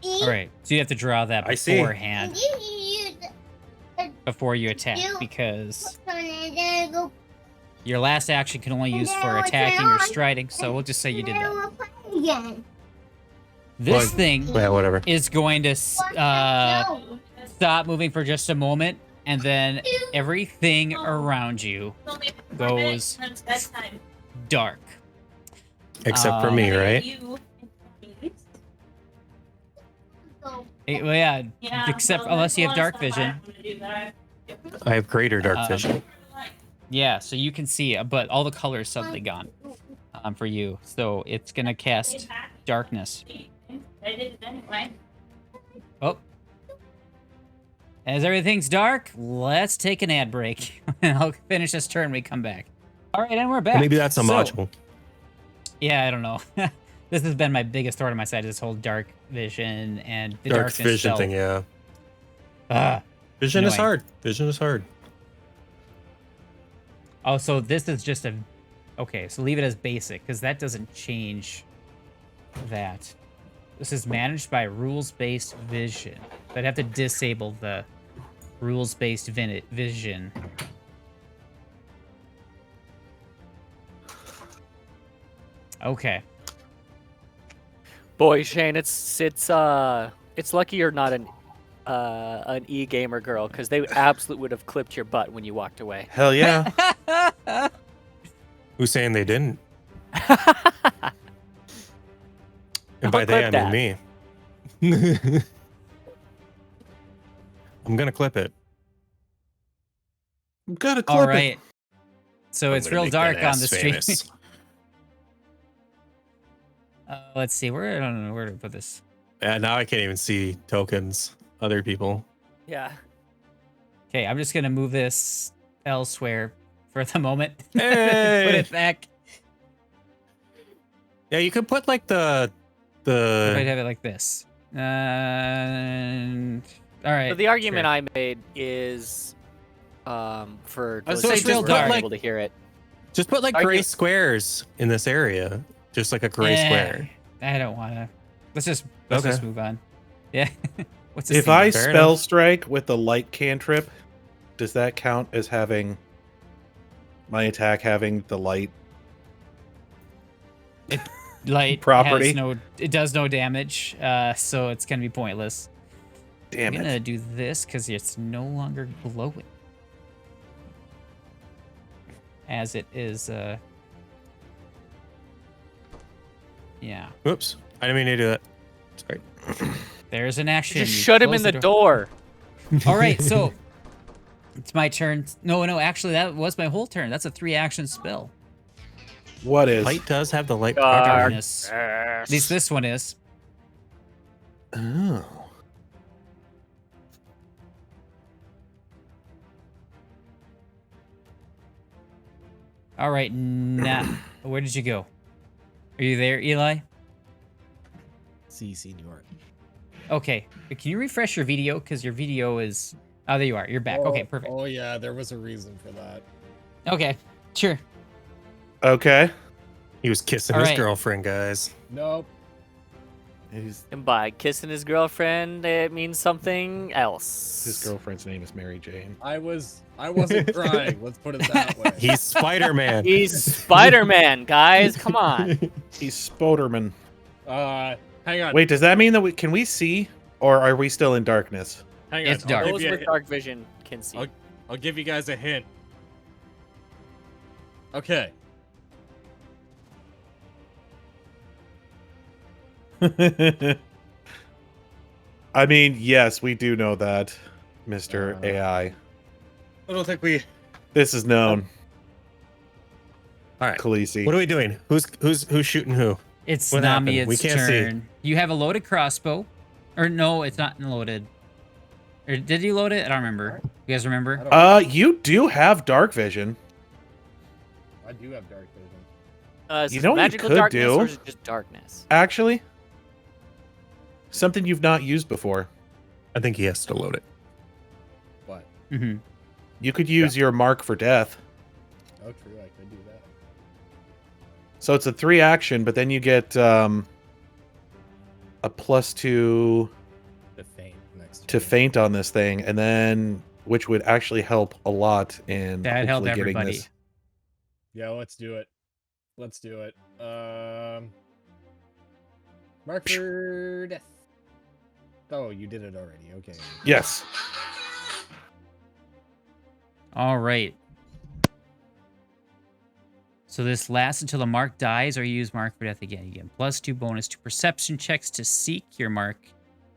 All right. So you have to draw that I see. beforehand before you attack, because your last action can only use for attacking or striding. So we'll just say you did that. This thing Yeah, whatever. is going to stop moving for just a moment, and then everything around you goes dark. Except for me, right? Well, yeah, except unless you have dark vision. I have greater dark vision. Yeah, so you can see, but all the colors suddenly gone for you. So it's gonna cast darkness. Oh, as everything's dark, let's take an ad break. I'll finish this turn when we come back. All right, and we're back. Maybe that's a So- module. Yeah, I don't know. This has been my biggest thorn in my side, this whole dark vision and the Dark darkness vision spell. thing, yeah. Ah. Vision is Annoying. hard. Vision is hard. Oh, so this is just a... Okay, so leave it as basic, because that doesn't change that. This is managed by rules-based vision. So I'd have to disable the rules-based vision. Okay. Boy, Shane, it's lucky you're not an e-gamer girl, because they absolutely would have clipped your butt when you walked away. Hell yeah. Who's saying they didn't? And I'll by they, I clip mean me. I'm gonna clip it. I'm gonna clip All it. right. So I'm it's gonna real make that dark on ass the stream. famous. Let's see. Where, I don't know where to put this. Yeah, now I can't even see tokens. Other people. Yeah. Okay, I'm just gonna move this elsewhere for the moment. Hey! Put it back. Yeah, you could put like the If I'd have it like this. And all right. So the argument sure. I made is, for I'd those say who just were put, not like- able to hear it. just put like Argue- gray squares in this area. Just like a gray square. I don't wanna. Let's just Okay. move on. Yeah. What's this If thing I do? Fair spell enough. strike with the light cantrip, does that count as having my attack having the light? light property? it does no damage, so it's gonna be pointless. Damn I'm it. gonna do this because it's no longer glowing. As it is, yeah. Whoops. I didn't mean to do that. Sorry. There's an action. Just You shut him close in the door. All right, so it's my turn. No, actually, that was my whole turn. That's a 3-action spell. What is? Light does have the light Dark. property. Darkness. At least this one is. Oh. All right, now where did you go? Are you there, Eli? Si, senor. Okay. Can you refresh your video? Because your video is... Oh, there you are. You're back. Okay, perfect. Oh yeah, there was a reason for that. Okay, sure. Okay. He was kissing All his right. girlfriend, guys. Nope. And by kissing his girlfriend, it means something else. His girlfriend's name is Mary Jane. I wasn't crying. Let's put it that way. He's Spider-Man. He's Spider-Man, guys. Come on. He's Spoderman. Hang on. Wait, does that mean that can we see, or are we still in darkness? Hang on. It's dark. Those with dark vision can see. I'll give you guys a hint. Okay. I mean, yes, we do know that, Mr. AI. I don't think we. This is known. All right. Khaleesi. What are we doing? Who's shooting who? It's What happened? Namied's We can't see. turn. You have a loaded crossbow. Or no, it's not loaded. Or did you load it? I don't remember. You guys remember? You do have dark vision. I do have dark vision. Is You this know what you magical could darkness, do? or is it just darkness? Actually, something you've not used before. I think he has to load it. What? Mm-hmm. You could use your mark for death. Oh, true. I could do that. So it's a 3 action, but then you get a +2 To faint next. to faint on this thing, and then which would actually help a lot in That'd help hopefully getting everybody. this. Yeah, let's do it. Let's do it. Mark for death. Oh, you did it already. Okay. Yes. All right. So this lasts until the mark dies, or you use mark for death again. You get +2 bonus to perception checks to seek your mark,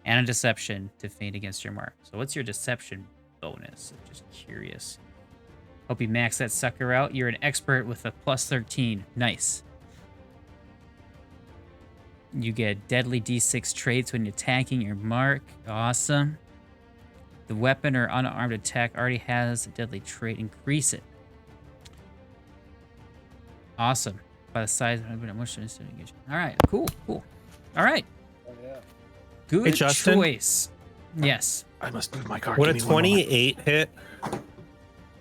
and a deception to feint against your mark. So what's your deception bonus? I'm just curious. Hope you max that sucker out. You're an expert with a +13. Nice. You get deadly D6 traits when you're attacking your mark. Awesome. The weapon or unarmed attack already has a deadly trait. Increase it. Awesome. By the size of all right, cool. All right. Oh, yeah. Good Hey, Justin? choice. Yes. I must move my card. Would a Give me one moment. 28 hit?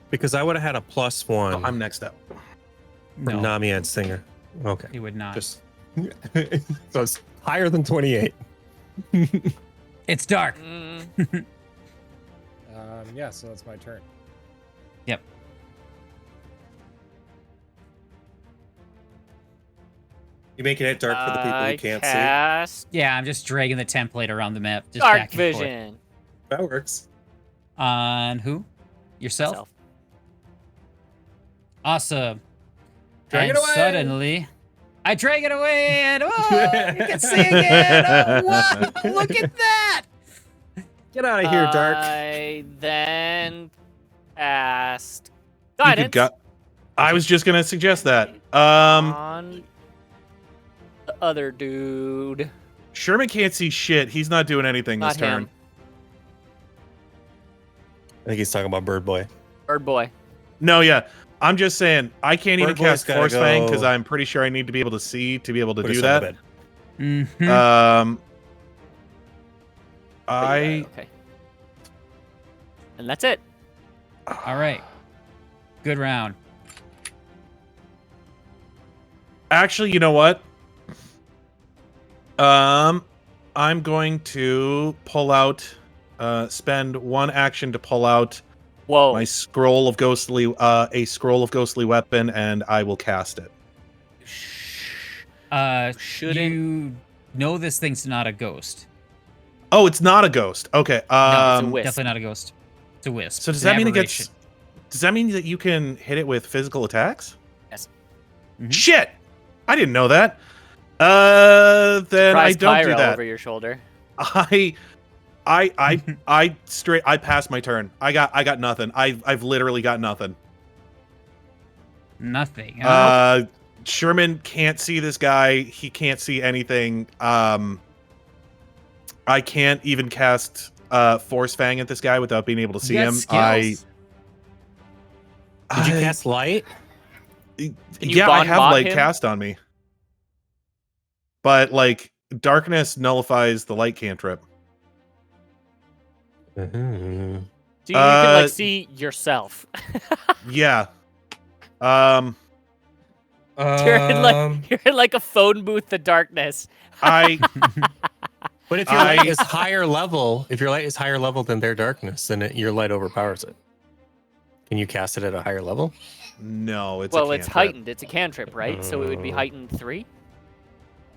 Because I would have had a +1 Oh, I'm next up. from No, Namied's singer. Okay. it would not. Just so it's higher than 28. It's dark. Yeah, so it's my turn. Yep. You making it dark for the people who can't see. Cast Yeah, I'm just dragging the template around the map. Just dark back and forth. vision. That works. On who? Yourself? Myself. Awesome. Drag and it away! suddenly, I drag it away, and oh, you can see again. Oh, what? Look at that! Get out of here, Dark. I then cast You could guidance I was just gonna suggest that. on the other dude. Sherman can't see shit. He's not doing anything this Not him. turn. I think he's talking about Bird Boy. Bird boy. No, yeah. I'm just saying I can't even Bird Boy's cast gotta Force Fang because go- I'm pretty sure I need to be able to see to be able to Put do us on the that. bed. Mhm. Okay. And that's it. All right. Good round. Actually, you know what? I'm going to pull out, spend 1 action to pull out Whoa. my scroll of ghostly, a scroll of ghostly weapon, and I will cast it. Shouldn't. You know this thing's not a ghost. Oh, it's not a ghost. Okay. No, it's a wisp. Definitely not a ghost. It's a wisp. So does It's an that mean it aberration. gets? Does that mean that you can hit it with physical attacks? Yes. Mhm. Shit! I didn't know that. Then I Surprise don't do pyro that. over your shoulder. I passed my turn. I got nothing. I've literally got nothing. Nothing. Sherman can't see this guy. He can't see anything. I can't even cast Force Fang at this guy without being able to see You got him. skills. Did you cast light? you Yeah, I Bon have Mot light him? cast on me. But like darkness nullifies the light cantrip. Mhm. So you can like see yourself. Yeah. You're in like a phone booth of darkness. I But if your light is higher level, than their darkness, then your light overpowers it. Can you cast it at a higher level? no, it's Well, a it's cantrip. heightened. It's a cantrip, right? So it would be heightened 3.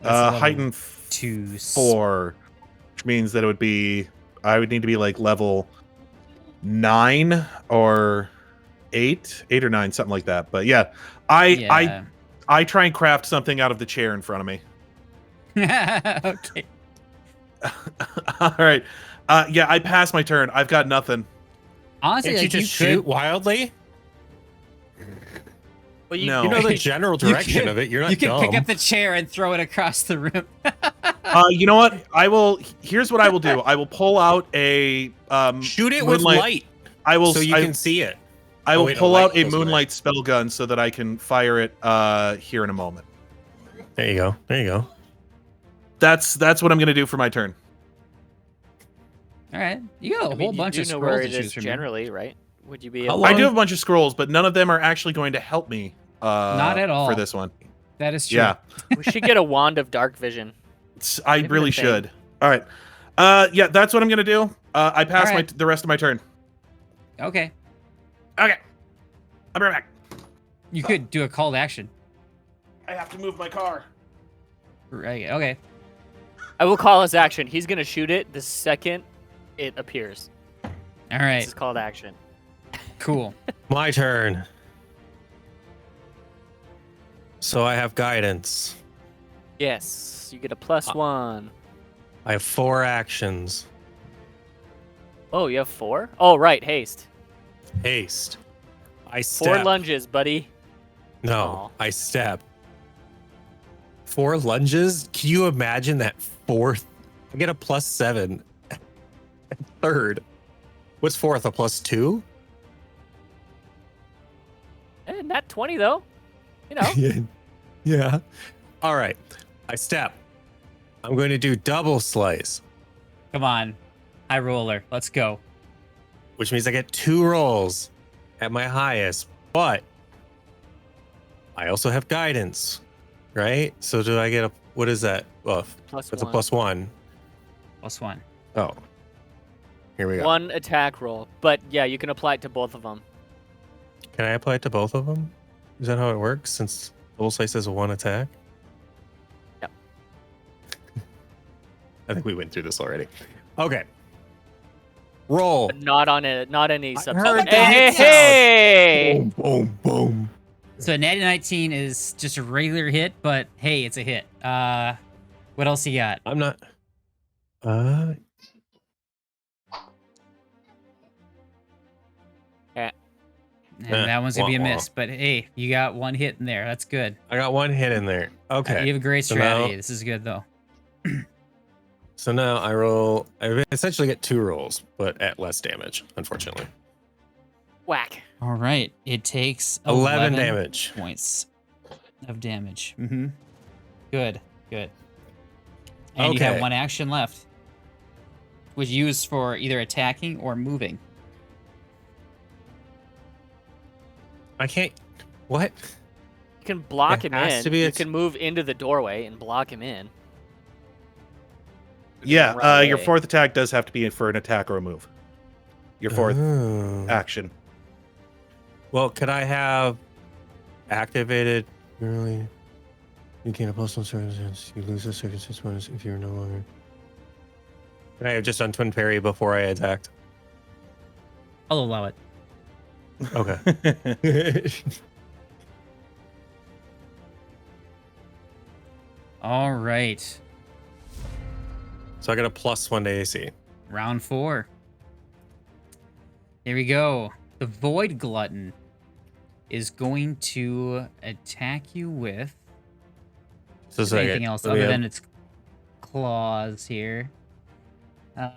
That's level Heightened 2. 4, which means that I would need to be like level 9 or 8 or 9, something like that. But yeah, I try and craft something out of the chair in front of me. Okay. All right. Yeah, I passed my turn. I've got nothing. Honestly, Can't like, you just shoot wildly? Well, No. You know the general direction of it. You're not You can dumb. pick up the chair and throw it across the room. You know what? Here's what I will do. I will pull out a Shoot it with moonlight- light I will. so you can see it. I will wait, pull light out a goes away. moonlight spell gun so that I can fire it here in a moment. There you go. There you go. That's what I'm gonna do for my turn. All right, you got a I whole mean, bunch you of do know scrolls where to it choose is from. generally, right? Would you be How able I long- do have a bunch of scrolls, but none of them are actually going to help me. Not at all. For this one. That is true. Yeah, We should get a wand of dark vision. I Maybe really the thing. should. All right. Yeah, that's what I'm gonna do. I pass All right. the rest of my turn. Okay. Okay. I'll be right back. You could do a call to action. I have to move my car. Right. Okay. I will call his action. He's gonna shoot it the second it appears. All This right. is called action. Cool. My turn. So I have guidance. Yes, you get a +1. I have 4 actions. Oh, you have 4? Oh, right, haste. Haste. I 4 step. lunges, buddy. No, I step. 4 lunges? Can you imagine that 4th? I get a +7. Third. What's 4th? A +2? Not 20 though. You know. Yeah. All right. I step. I'm going to do double slice, Come on. High roller. Let's go. which means I get 2 rolls at my highest, but I also have guidance, right? So do I get a, what is that buff? +1. That's a +1. +1. Oh. Here we go. 1 attack roll. But yeah, you can apply it to both of them. Can I apply it to both of them? Is that how it works since double slice is 1 attack? Yep. I think we went through this already. Okay. Roll. But not on any I subset. heard Hey, that hey! Boom, boom, boom. So natty 19 is just a regular hit, but hey, it's a hit. What else you got? I'm not. And that one's gonna be a wah, wah. miss. But hey, you got 1 hit in there. That's good. I got 1 hit in there. Okay. You have a great So strategy. now- This is good though. So now I roll. I essentially get 2 rolls, but at less damage, unfortunately. Whack. All right. It takes 11 damage. points of damage. Mm-hmm. Good. Good. And you have Okay. 1 action left, which you use for either attacking or moving. I can't. What? You can block It him has in. to be You a- can move into the doorway and block him in. Yeah, Run your away. 4th attack does have to be for an attack or a move. Your 4th Oh. action. Well, could I have activated? Really? You gain a +1 circumstance. You lose a circumstance bonus if you're no longer. Could I have just done twin parry before I attacked? I'll allow it. Okay. All right. So I got a +1 to AC. Round 4. Here we go. The Voidglutton is going to attack you with So it's like anything else what do we other have? than its claws here. I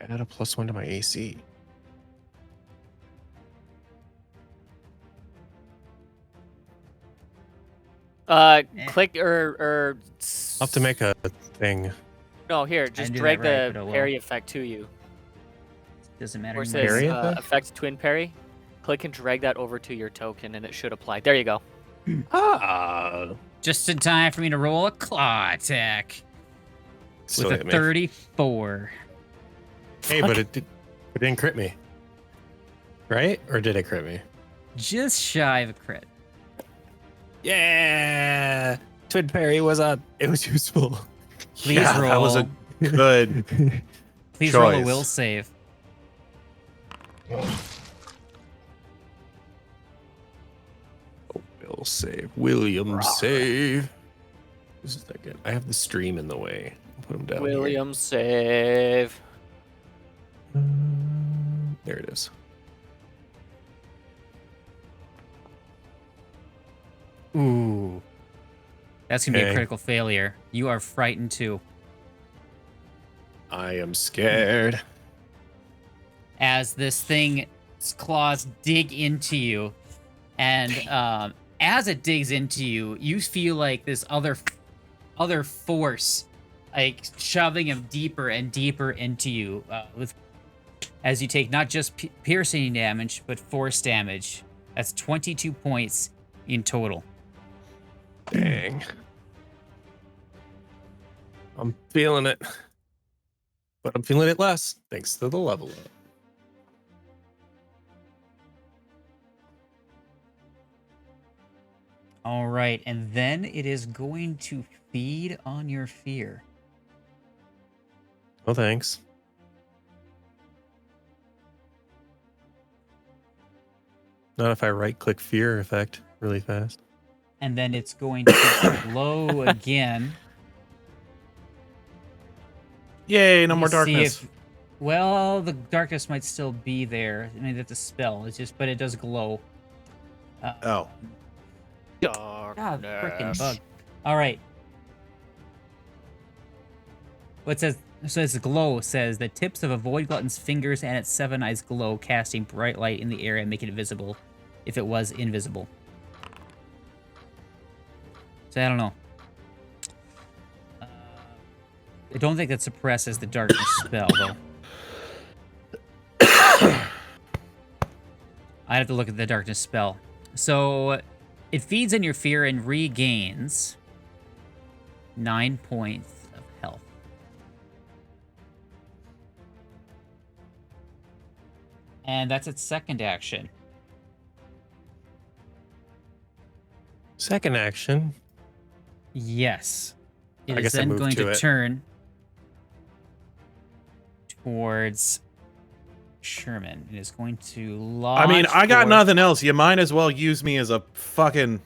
add a +1 to my AC. Click or I'll have to make a thing. No, here, just didn't do drag that right, the but oh well. parry effect to you. Doesn't matter Where it anymore. says Parry effect? effect twin parry, click and drag that over to your token, and it should apply. There you go. Ah. Just in time for me to roll a claw attack Still with hit a me. 34. Hey, but it didn't crit me. Right? Or did it crit me? Just shy of a crit. Yeah. Twin parry was useful. Please Yeah, roll. that was a good. Please roll a choice. will save. Will save. William save. Just a second. I have the stream in the way. I'll put him down. here. William save. There it is. Ooh. That's going to be a Okay. critical failure. You are frightened too. I am scared. As this thing's claws dig into you. And as it digs into you, you feel like this other force like shoving him deeper and deeper into you as you take not just piercing damage, but force damage. That's 22 points in total. Dang. I'm feeling it. But I'm feeling it less, thanks to the level up. All right, and then it is going to feed on your fear. Oh, thanks. Not if I right-click fear effect really fast. And then it's going to glow again. Yay, no You more see darkness. well, the darkness might still be there. I mean, that's a spell. It's just, but it does glow. Oh. God, freaking bug. All right. What says? So it's glow says the tips of a Voidglutton's fingers and its 7 eyes glow, casting bright light in the area, making it visible if it was invisible. So I don't know. I don't think that suppresses the darkness spell though. I'd have to look at the darkness spell. So it feeds on your fear and regains 9 points of health. And that's its second action. Second action. Yes. It I is guess I then moved going to to it. turn towards Sherman. It is going to launch. I mean, I got towards nothing else. You might as well use me as a fucking.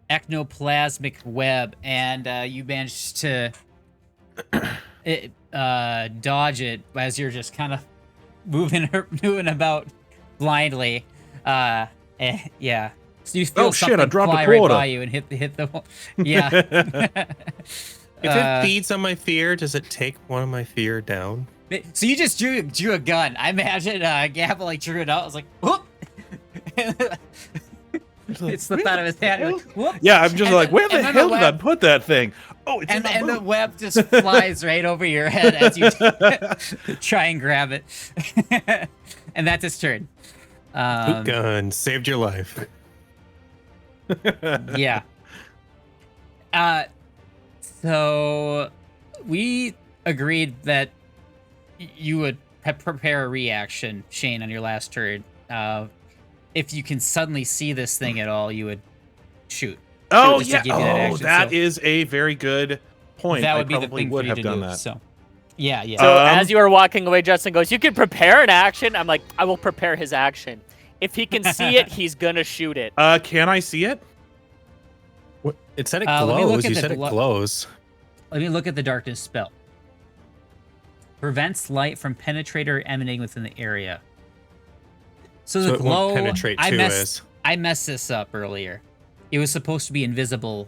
ectoplasmic web, and you managed to dodge it as you're just kind of moving about blindly. Yeah. So you feel Oh, shit, I something dropped a fly right quarter. by you and hit the wall. Yeah. If it feeds on my fear, does it take one of my fear down? So you just drew a gun. I imagine Gabba like drew it out. I was like, whoop. It slipped out of his hand. Like, whoop. Yeah, I'm just And like, the- where the and then hell the did I web- put that thing? Oh, it's in my And the boot. web just flies right over your head as you try and grab it. And that's his turn. Boot gun saved your life. Yeah. So we agreed that you would prepare a reaction, Shane, on your last turn. If you can suddenly see this thing at all, you would shoot. Oh, just to yeah. give you that action, That so- is a very good point. That I would be the probably thing would for you have to done do. that. So, yeah. So Um, as you are walking away, Justin goes, "You can prepare an action." I'm like, "I will prepare his action. If he can see it, he's gonna shoot it." Can I see it? What? It said it Let me look glows. at You the said it glows. Let me look at the darkness spell. Prevents light from penetrating or emanating within the area. So the So it won't glow. penetrate I too messed. as- I messed this up earlier. It was supposed to be invisible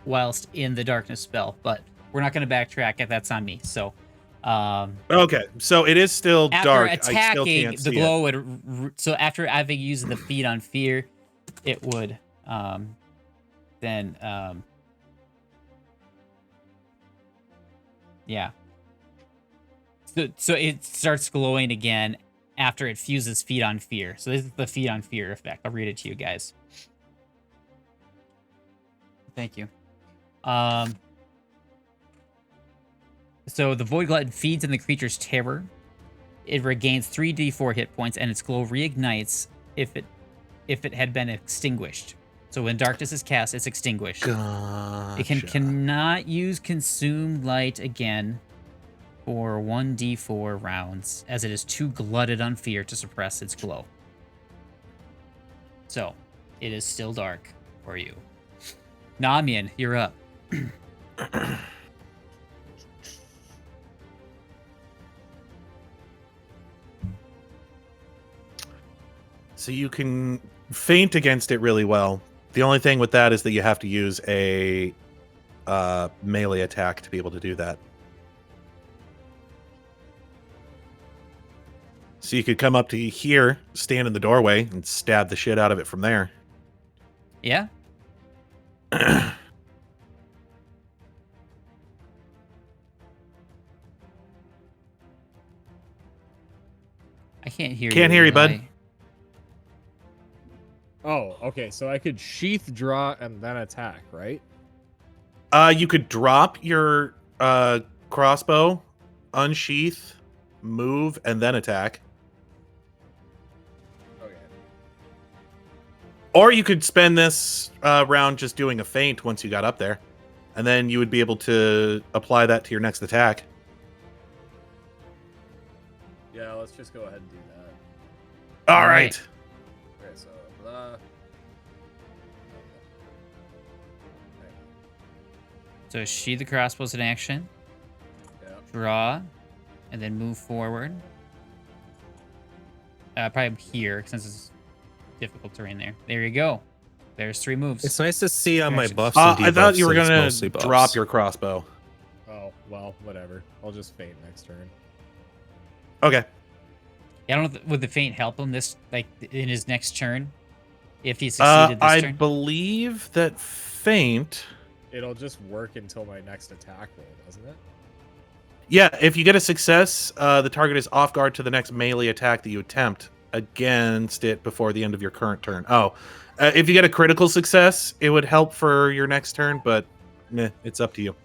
whilst in the darkness spell, but we're not going to backtrack if that's on me. So, Okay, so it is still after dark. I still attacking, can't the see glow would. So after having used the feed on fear, it would then yeah. So it starts glowing again after it fuses Feed on Fear. So this is the Feed on Fear effect. I'll read it to you guys. Thank you. So the Voidglutton feeds in the creature's terror. It regains 3d4 hit points, and its glow reignites if it had been extinguished. So when darkness is cast, it's extinguished. Gotcha. It cannot use Consume Light again for 1d4 rounds, as it is too glutted on fear to suppress its glow. So, it is still dark for you. Namied, you're up. So you can feint against it really well. The only thing with that is that you have to use a melee attack to be able to do that. So you could come up to here, stand in the doorway, and stab the shit out of it from there. Yeah? I can't hear you. Can't hear you, bud. Eli. Oh, okay. So I could sheath, draw, and then attack, right? You could drop your crossbow, unsheath, move, and then attack. Okay. Or you could spend this round just doing a feint once you got up there. And then you would be able to apply that to your next attack. Yeah, let's just go ahead and do that. All All right. right. Okay, so blah. So sheathe the crossbows in action, Yeah. draw, and then move forward. Probably here, since it's difficult terrain there. There you go. There's 3 moves. It's nice to see on my Actions. buffs and I thought debuffs you were that it's going mostly to buffs. drop your crossbow. Oh, well, whatever. I'll just feint next turn. Okay. Yeah, I don't know. Would the feint help him this, like, in his next turn? If he succeeded this I turn? believe that feint... It'll just work until my next attack roll, doesn't it? Yeah, if you get a success, the target is off guard to the next melee attack that you attempt against it before the end of your current turn. Oh, if you get a critical success, it would help for your next turn, but meh, it's up to you.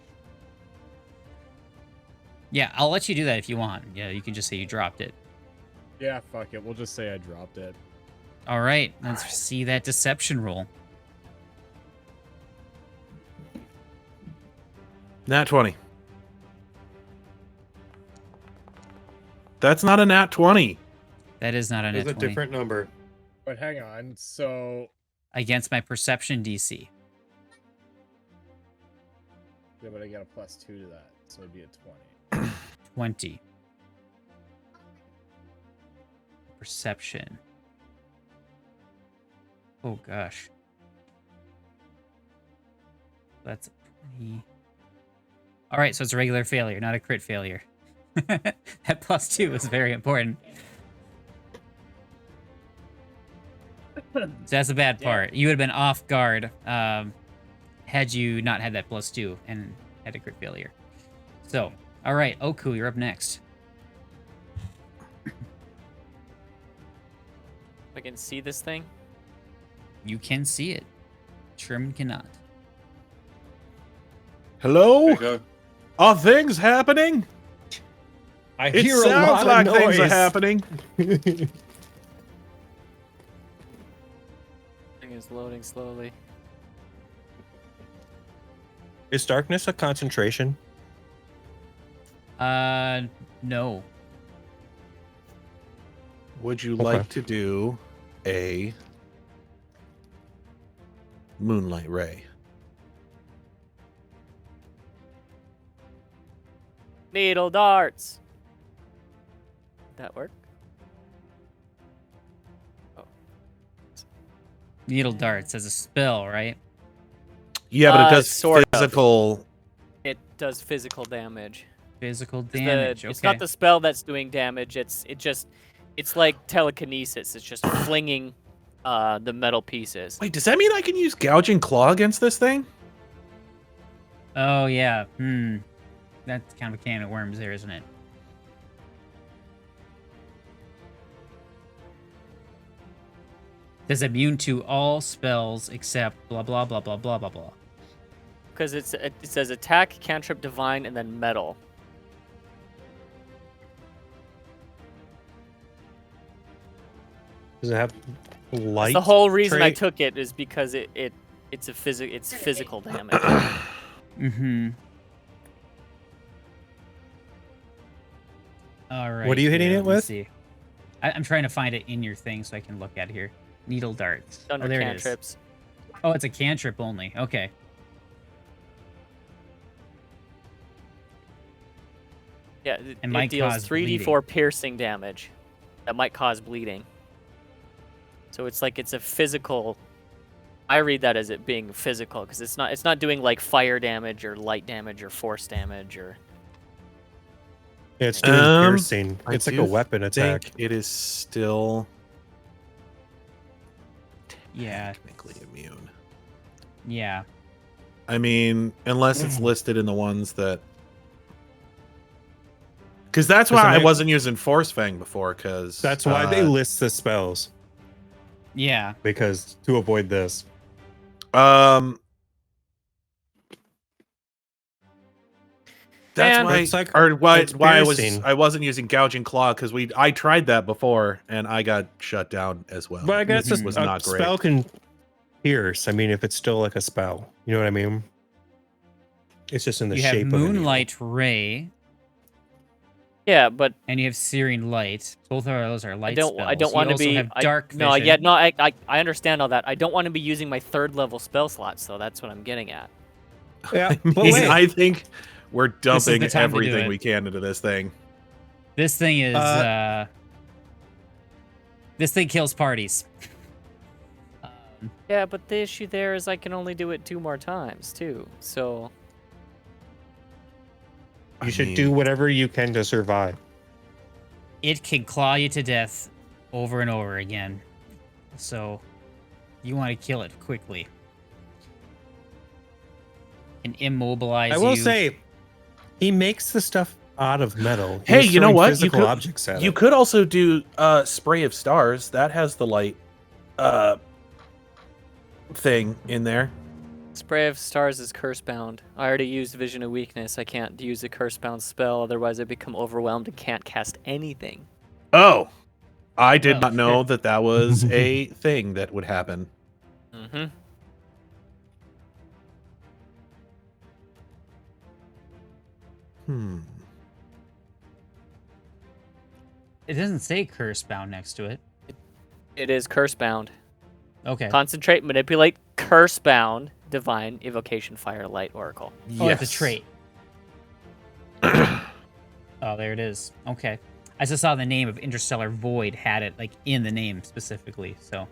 Yeah, I'll let you do that if you want. Yeah, you can just say you dropped it. Yeah, fuck it. We'll just say I dropped it. All right, let's see that deception roll. Nat 20. That's not a nat 20. That is not a net It's a 20. different number. But hang on. So, Against my perception DC. yeah, but I got a +2 to that. So it'd be a 20. 20. Perception. Oh, gosh. That's 20. All right, so it's a regular failure, not a crit failure. That +2 is very important. So that's the bad part. You would have been off guard had you not had that +2 and had a crit failure. So, all right, Oku, you're up next. I can see this thing. You can see it. Sherman cannot. Hello? Are things happening? I It hear a sounds lot like of things are noise. happening. Thing is loading slowly. Is darkness a concentration? No. Would you Okay. like to do a moonlight ray? Needle darts. Did that work? Needle darts as a spell, right? Yeah, but it does sort of. physical. It does physical damage. Physical It's the- damage. It's Okay. not the spell that's doing damage. It's like telekinesis. It's just flinging the metal pieces. Wait, does that mean I can use gouging claw against this thing? Oh yeah. That's kind of a can of worms there, isn't it? Does immune to all spells except blah blah blah blah blah blah blah. Because it says attack, cantrip, divine, and then metal. Does it have light? That's the whole reason I trait? took it is because it's physical damage. Mm-hmm. All right. What are you hitting here, it let me with? See. I'm trying to find it in your thing so I can look at it here. Needle darts. Under Oh, there cantrips. it is. Oh, it's a cantrip only. Okay. Yeah, And it might deals cause 3d4 piercing damage. That might cause bleeding. So it's like it's a physical. I read that as it being physical because it's not doing like fire damage or light damage or force damage or. Yeah, it's doing piercing. I It's like do a weapon attack. think it is still Yeah. technically immune. Yeah. I mean, unless it's listed in the ones that. Because that's Does it why I make- wasn't using Force Fang before, because... That's why they list the spells, Yeah. because to avoid this. That's Man. why, It's like- or why, it's why piercing. I wasn't using Gouging Claw, because I tried that before, and I got shut down as well. But I guess Mhm. a, was a not great. spell can pierce. I mean, if it's still like a spell, you know what I mean? It's just in the You shape have of a needle. Moonlight Ray Yeah, but and you have Searing Light. Both of those are light I don't spells. want You to also be. have Dark Vision. No, yeah, no. I understand all that. I don't want to be using my 3rd level spell slots, though. That's what I'm getting at. Yeah, I, but mean, wait. I think we're is dumping the time to do everything it. we can into this thing. This thing is this thing kills parties. Yeah, but the issue there is I can only do it 2 more times too. So You I should mean, do whatever you can to survive. It can claw you to death over and over again. So you want to kill it quickly. And immobilize I will you. say, he makes the stuff out of metal. Hey, He's you know throwing what? Physical objects at You it. could also do Spray of Stars. That has the light thing in there. Spray of Stars is curse bound. I already used Vision of Weakness. I can't use a curse bound spell, otherwise I become overwhelmed and can't cast anything. Oh, I did Oh, not know shit. that was a thing that would happen. Mm-hmm. It doesn't say curse bound next to it. It is curse bound. Okay. Concentrate, manipulate, curse bound, divine, evocation, fire, light, oracle. Oh, it's a trait. Oh, there it is. Okay. I just saw the name of Interstellar Void had it like in the name specifically. So,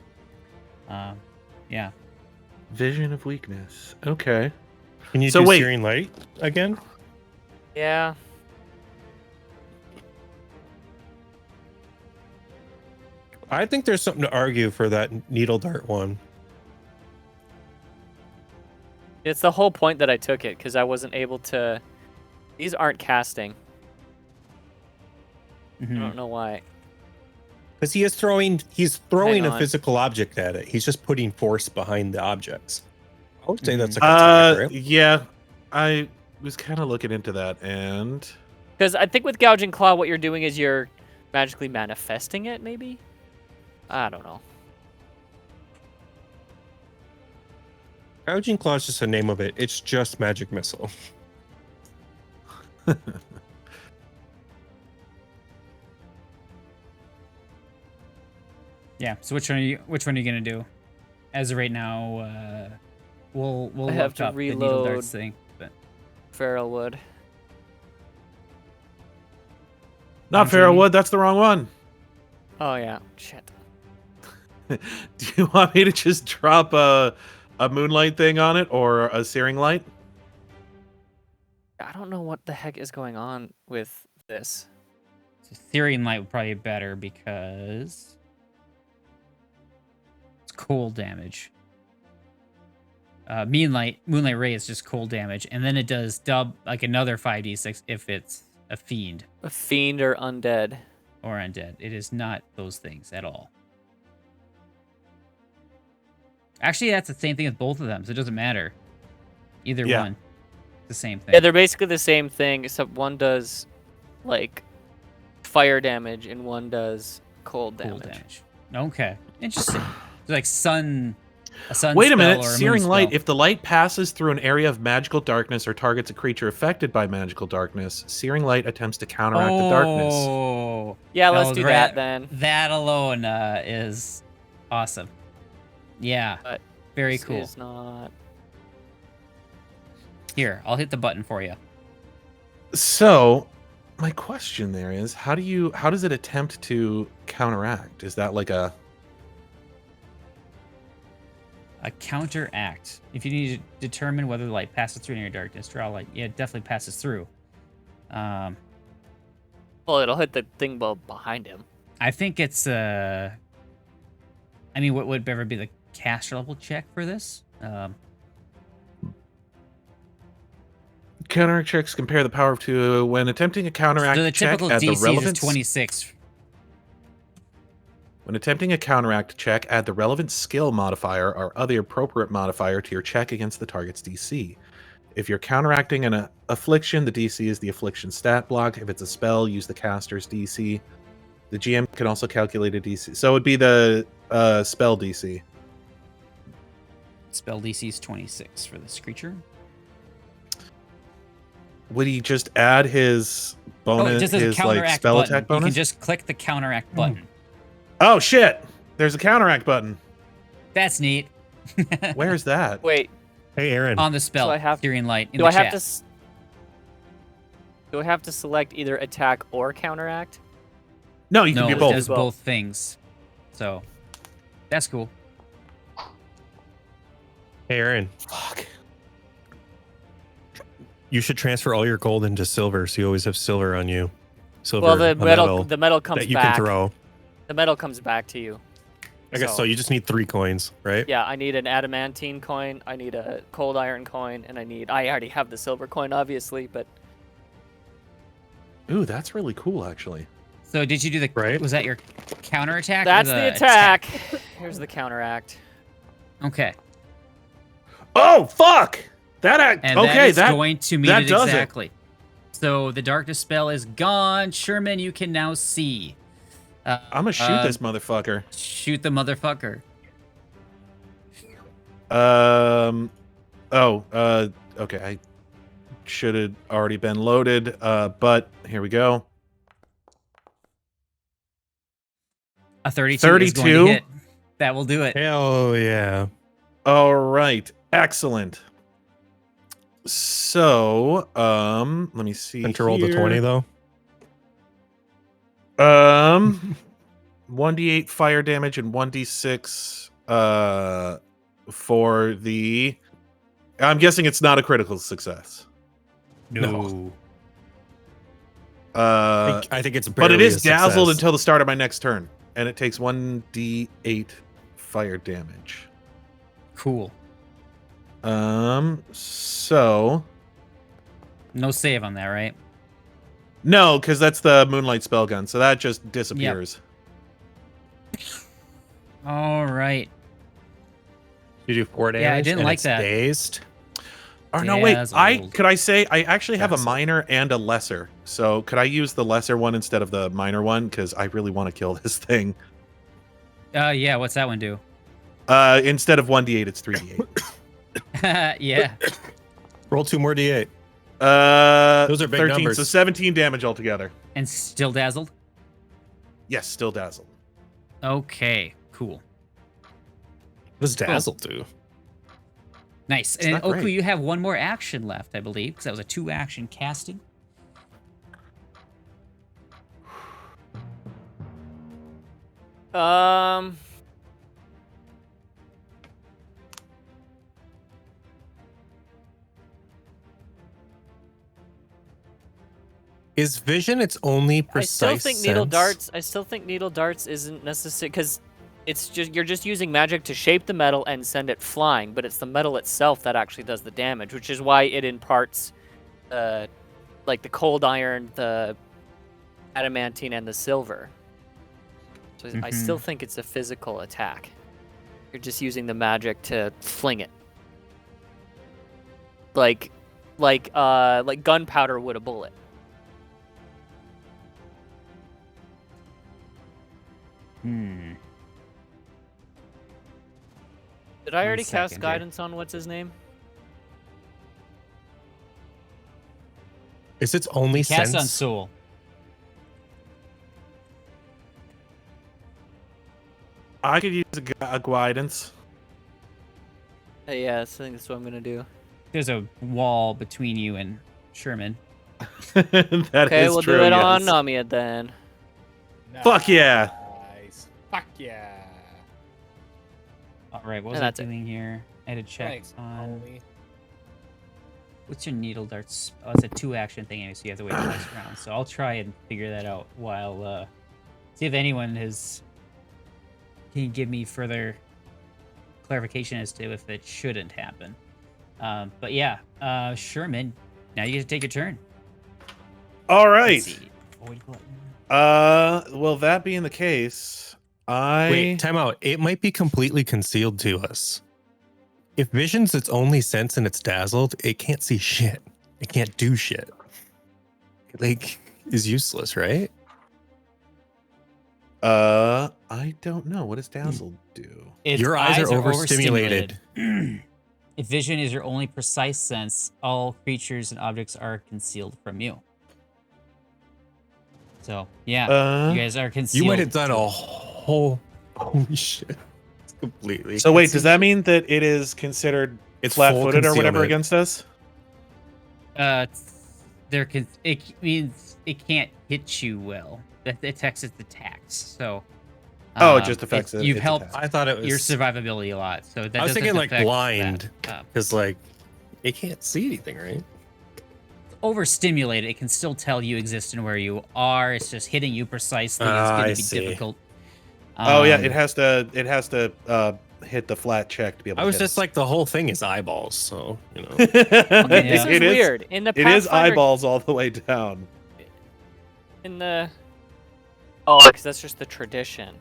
yeah. Vision of Weakness. Okay. Can you So do wait. Searing Light again? Yeah. I think there's something to argue for that needle dart one. It's the whole point that I took it, because I wasn't able to... These aren't casting. I Mhm. don't know why. Because he's throwing a on. physical object at it. He's just putting force behind the objects. I would say that's like attack, right? Yeah, I was kind of looking into that, and Because I think with Gouging Claw, what you're doing is you're magically manifesting it, maybe? I don't know. Gouging Claw is just the name of it. It's just magic missile. Yeah. So which one are you gonna do? As of right now, we'll I have look to up the needle reload. darts thing. But Feral Wood. not I'm dreaming. Farrowwood. That's the wrong one. Oh, yeah. Shit. Do you want me to just drop a moonlight thing on it or a searing light? I don't know what the heck is going on with this. so Searing Light would probably be better because it's cold damage. Moonlight Ray is just cold damage, and then it does like another 5d6 if it's a fiend A fiend or undead. or undead. It is not those things at all. Actually, that's the same thing with both of them, so it doesn't matter. Either Yeah. one. The same thing. Yeah, they're basically the same thing, except one does like fire damage and one does cold damage. Okay. Interesting. So like a sun Wait a spell minute, or a moon searing light. spell. If the light passes through an area of magical darkness or targets a creature affected by magical darkness, searing light attempts to counteract the darkness. Oh. Yeah, let's No, do that then. That alone is awesome. Yeah. But Very this cool. is not... Here, I'll hit the button for you. So, my question there is, how does it attempt to counteract? Is that like a counteract? If you need to determine whether the light passes through your darkness, draw light. Yeah, it definitely passes through. Well, it'll hit the thing behind him. I think it's I mean, what would ever be the caster level check for this? counteract checks compare the power of two when attempting a counteract So the check typical at the DC is relevant 26. When attempting a counteract check, add the relevant skill modifier or other appropriate modifier to your check against the target's DC. If you're counteracting an affliction, the DC is the affliction stat block. If it's a spell, use the caster's DC. The GM can also calculate a DC. So it would be the spell DC. Spell DC is 26 for this creature. Would he just add his bonus, just as a his like counteract spell button. attack bonus? You can just click the counteract button. Oh shit! There's a counteract button. That's neat. Where's that? Wait, Hey, Aaron. On the spell, So I have- Searing Light in do the I chat. have to? Do I have to select either attack or counteract? No, you can No, do it both. does both things. So, that's cool. Hey, Aaron. Fuck. You should transfer all your gold into silver, so you always have silver on you. Silver, Well, the a metal comes that you back. can throw. The metal comes back to you. I guess so. You just need 3 coins, right? Yeah, I need an adamantine coin, I need a cold iron coin, and I already have the silver coin, obviously, but Ooh, that's really cool, actually. So, did you do the? Right. Was that your counterattack? or that's the attack. Here's the counteract. Okay. Oh fuck! That act. And Okay, that is going to meet that it does it. exactly. So the darkness spell is gone. Sherman, you can now see. I'm gonna shoot this motherfucker. Shoot the motherfucker. Okay. I should have already been loaded. But here we go. A 32 is 32? going to hit. That will do it. Hell yeah. All right. Excellent. So, let me see. And to roll the 20, though. 1d8 fire damage and 1d6 for the I'm guessing it's not a critical success. No. I I think it's but it barely is a success. dazzled until the start of my next turn, and it takes 1d8 fire damage. Cool. So No save on that, right? no, because that's the moonlight spell gun, so that just disappears. All right. You do 4 damage. Yeah, I didn't and like it's that. Dazed. Or no, wait. Dazzled. Could I say I actually have a Dazzled. minor and a lesser. So could I use the lesser one instead of the minor one? Because I really want to kill this thing. Yeah, what's that one do? Instead of 1d8, it's 3d8. Yeah. Roll 2 more d8. Those are big 13, numbers. so 17 damage altogether. And still dazzled? Yes, still dazzled. Okay, cool. What does Dazzle do? Nice. It's And not Oku, great. you have one more action left, I believe, because that was a 2-action casting. Is vision its only I precise still think needle sense? darts. I still think needle darts isn't necessary because it's just you're just using magic to shape the metal and send it flying, but it's the metal itself that actually does the damage, which is why it imparts, like the cold iron, the adamantine, and the silver. So I still think it's a physical attack. You're just using the magic to fling it. Like gunpowder would a bullet. Hmm. Did I already cast second here. guidance on what's his name? Is its only Cast on sense? Soul. I could use a guidance. Yeah, I think that's what I'm gonna do. There's a wall between you and Sherman. That Okay, is we'll true, do it on yes. Namied then. Fuck yeah. Nice. Fuck yeah. All right, what was And I that's it. doing here? I had to check Thanks, on homie. what's your needle darts. Oh, it's a 2-action thing anyway, so you have to wait the next round. So I'll try and figure that out while see if anyone can give me further clarification as to if it shouldn't happen. But yeah, Sherman, now you get to take your turn. All Let's right. see. Voidglutton. Well, that being the case, Wait, time out. It might be completely concealed to us. If vision's its only sense and it's dazzled, it can't see shit. It can't do shit. It, like, is useless, right? I don't know. What does dazzle do? Its Your eyes are overstimulated. If vision is your only precise sense, all creatures and objects are concealed from you. So, yeah, you guys are concealed. You might have done a whole... Holy shit. It's completely... So wait, does that mean that it is considered It's full flat-footed or whatever concealment. against us? It means it can't hit you well. That affects its attacks. So, Oh, it just affects it. You've its helped attack. I thought it was... your survivability a lot. So that I was doesn't thinking like affect blind, that. because like it can't see anything, right? Overstimulated, it can still tell you exist and where you are. It's just hitting you precisely is Ah, going I to be see. difficult. Oh yeah, Um, it has to hit the flat check to be able. I to was hit just like the whole thing is eyeballs, so you know. us. Okay, Yeah. this is weird. In the It is Pathfinder- eyeballs all the way down. In the because that's just the tradition.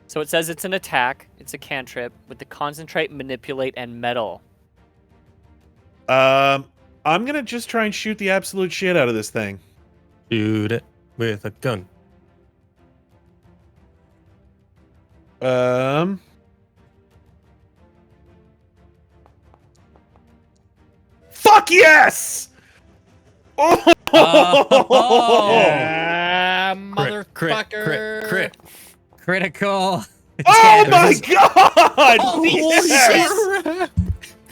So it says it's an attack. It's a cantrip with the concentrate, manipulate, and metal. I'm gonna just try and shoot the absolute shit out of this thing. Shoot it with a gun. Fuck yes! Oh! Oh! Yeah, Crit, motherfucker. crit. critical. Oh damage. my god! Holy Yes!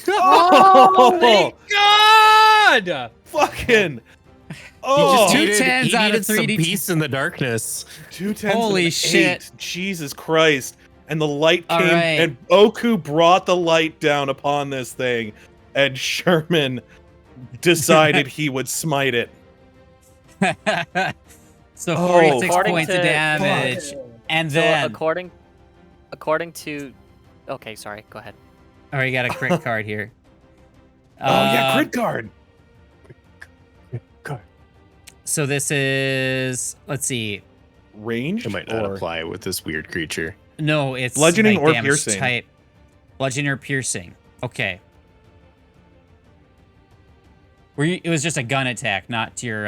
Oh my god! Fucking! He Oh, just Two needed, tens he out of needed some 3D. peace in the darkness. 2 tens Holy and an shit. 8. Jesus Christ. And the light All came, right. and Oku brought the light down upon this thing, and Sherman decided he would smite it. So Oh, 46 According points of to- damage. And So then, according to, okay, sorry, go ahead. oh, you got a crit card here. Oh yeah, Uh, crit guard. So this is, let's see. Ranged It might not or apply with this weird creature. No, it's Bludgeoning like or damage piercing? type. Bludgeoning or piercing. Okay. It was just a gun attack, not your.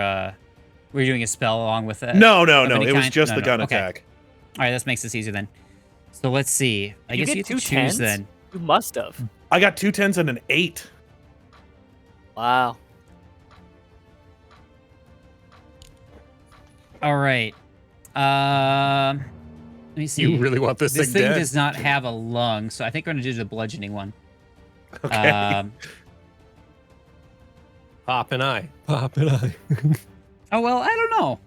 Were you doing a spell along with it? no, of it any was kind? just No, the no, gun okay. attack. All right, this makes this easier then. So let's see. I You guess get you get to two choose tens? then. You must have. I got 2 tens and an 8. Wow. All right. Let me see. You really want this, This thing thing dead? does not have a lung, so I think we're gonna do the bludgeoning one. Okay. Pop an eye. Pop an eye. Oh well, I don't know.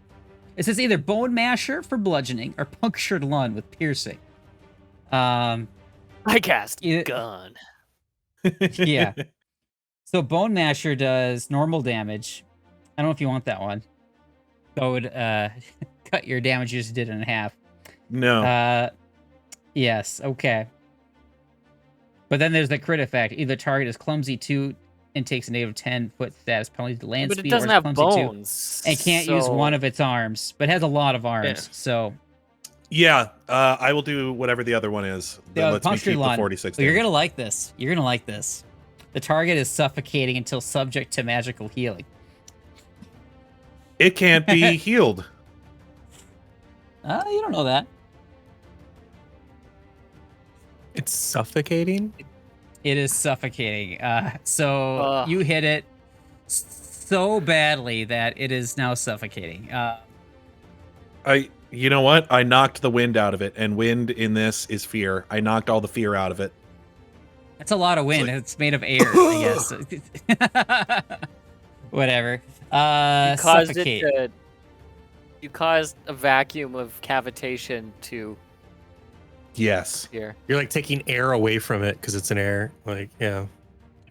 It says either bone masher for bludgeoning or punctured lung with piercing. I cast Yeah. gun. Yeah. So bone masher does normal damage. I don't know if you want that one. So it would cut your damage you just did in half. No. Yes, okay. But then there's the crit effect. Either target is clumsy 2 and takes a negative 10-foot status penalty to land But speed, it doesn't or have it's clumsy 2 bones. and can't use so- one of its arms, but it has a lot of arms. Yeah. So Yeah, I will do whatever the other one is. That Yeah, lets me keep the Punctulan. 46 You're damage. gonna like this. You're gonna like this. The target is suffocating until subject to magical healing. It can't be healed. You don't know that. It's suffocating. It is suffocating. So Ugh. you hit it so badly that it is now suffocating. You know what? I knocked the wind out of it, and wind in this is fear. I knocked all the fear out of it. That's a lot of wind. like- It's made of air, I guess. Whatever. You caused Suffocate. it to. You caused a vacuum of cavitation to Yes. here. You're like taking air away from it because it's an air. Like, yeah. I'm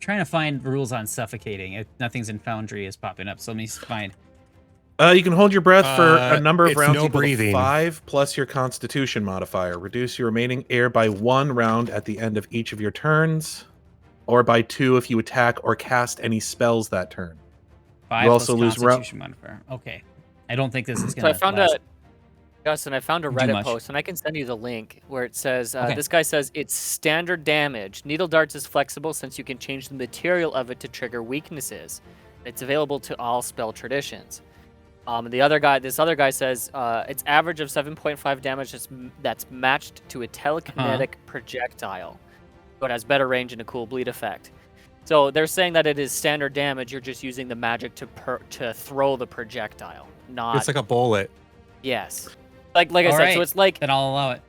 trying to find rules on suffocating. Nothing's in Foundry is popping up, so let me find. You can hold your breath for a number of it's rounds no equal to breathing. 5 plus your Constitution modifier. Reduce your remaining air by 1 round at the end of each of your turns, or by 2 if you attack or cast any spells that turn. 5 You plus also lose Constitution modifier. Okay. I don't think this is So gonna. I found last. Justin, I found a Do Reddit much. post, and I can send you the link where it says, Okay. this guy says, it's standard damage. Needle darts is flexible since you can change the material of it to trigger weaknesses. It's available to all spell traditions. And this other guy says, it's average of 7.5 damage that's matched to a telekinetic projectile. So it has better range and a cool bleed effect. So they're saying that it is standard damage. You're just using the magic to throw the projectile, not... It's like a bullet. Yes. Like I said, Alright, so it's like Then I'll allow it.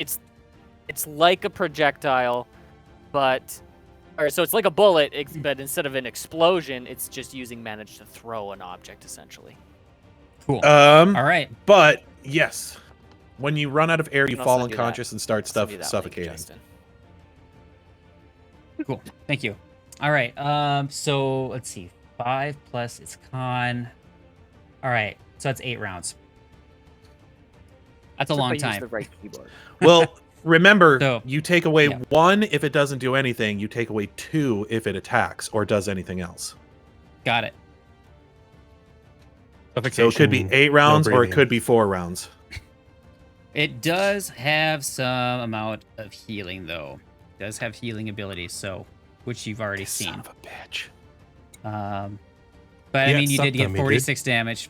it's like a projectile, so it's like a bullet, but instead of an explosion, it's just using manage to throw an object essentially. Cool. All right. But yes, when you run out of air, you And I'll fall send you that. unconscious and start I'll send you that link, suffocating. Justin. Cool. Thank you. All right. So let's see. 5 plus its con. All right. So that's 8 rounds. That's a Except I long used time. The right keyboard. Well, remember, So, you take away yeah. 1 if it doesn't do anything. You take away 2 if it attacks or does anything else. Got it. So it could be 8 rounds or it breathing. could be 4 rounds. It does have some amount of healing, though. It does have healing abilities, so which you've already seen. Son of a bitch. But I Yeah, mean, you did sucked get on me, dude. 46 damage.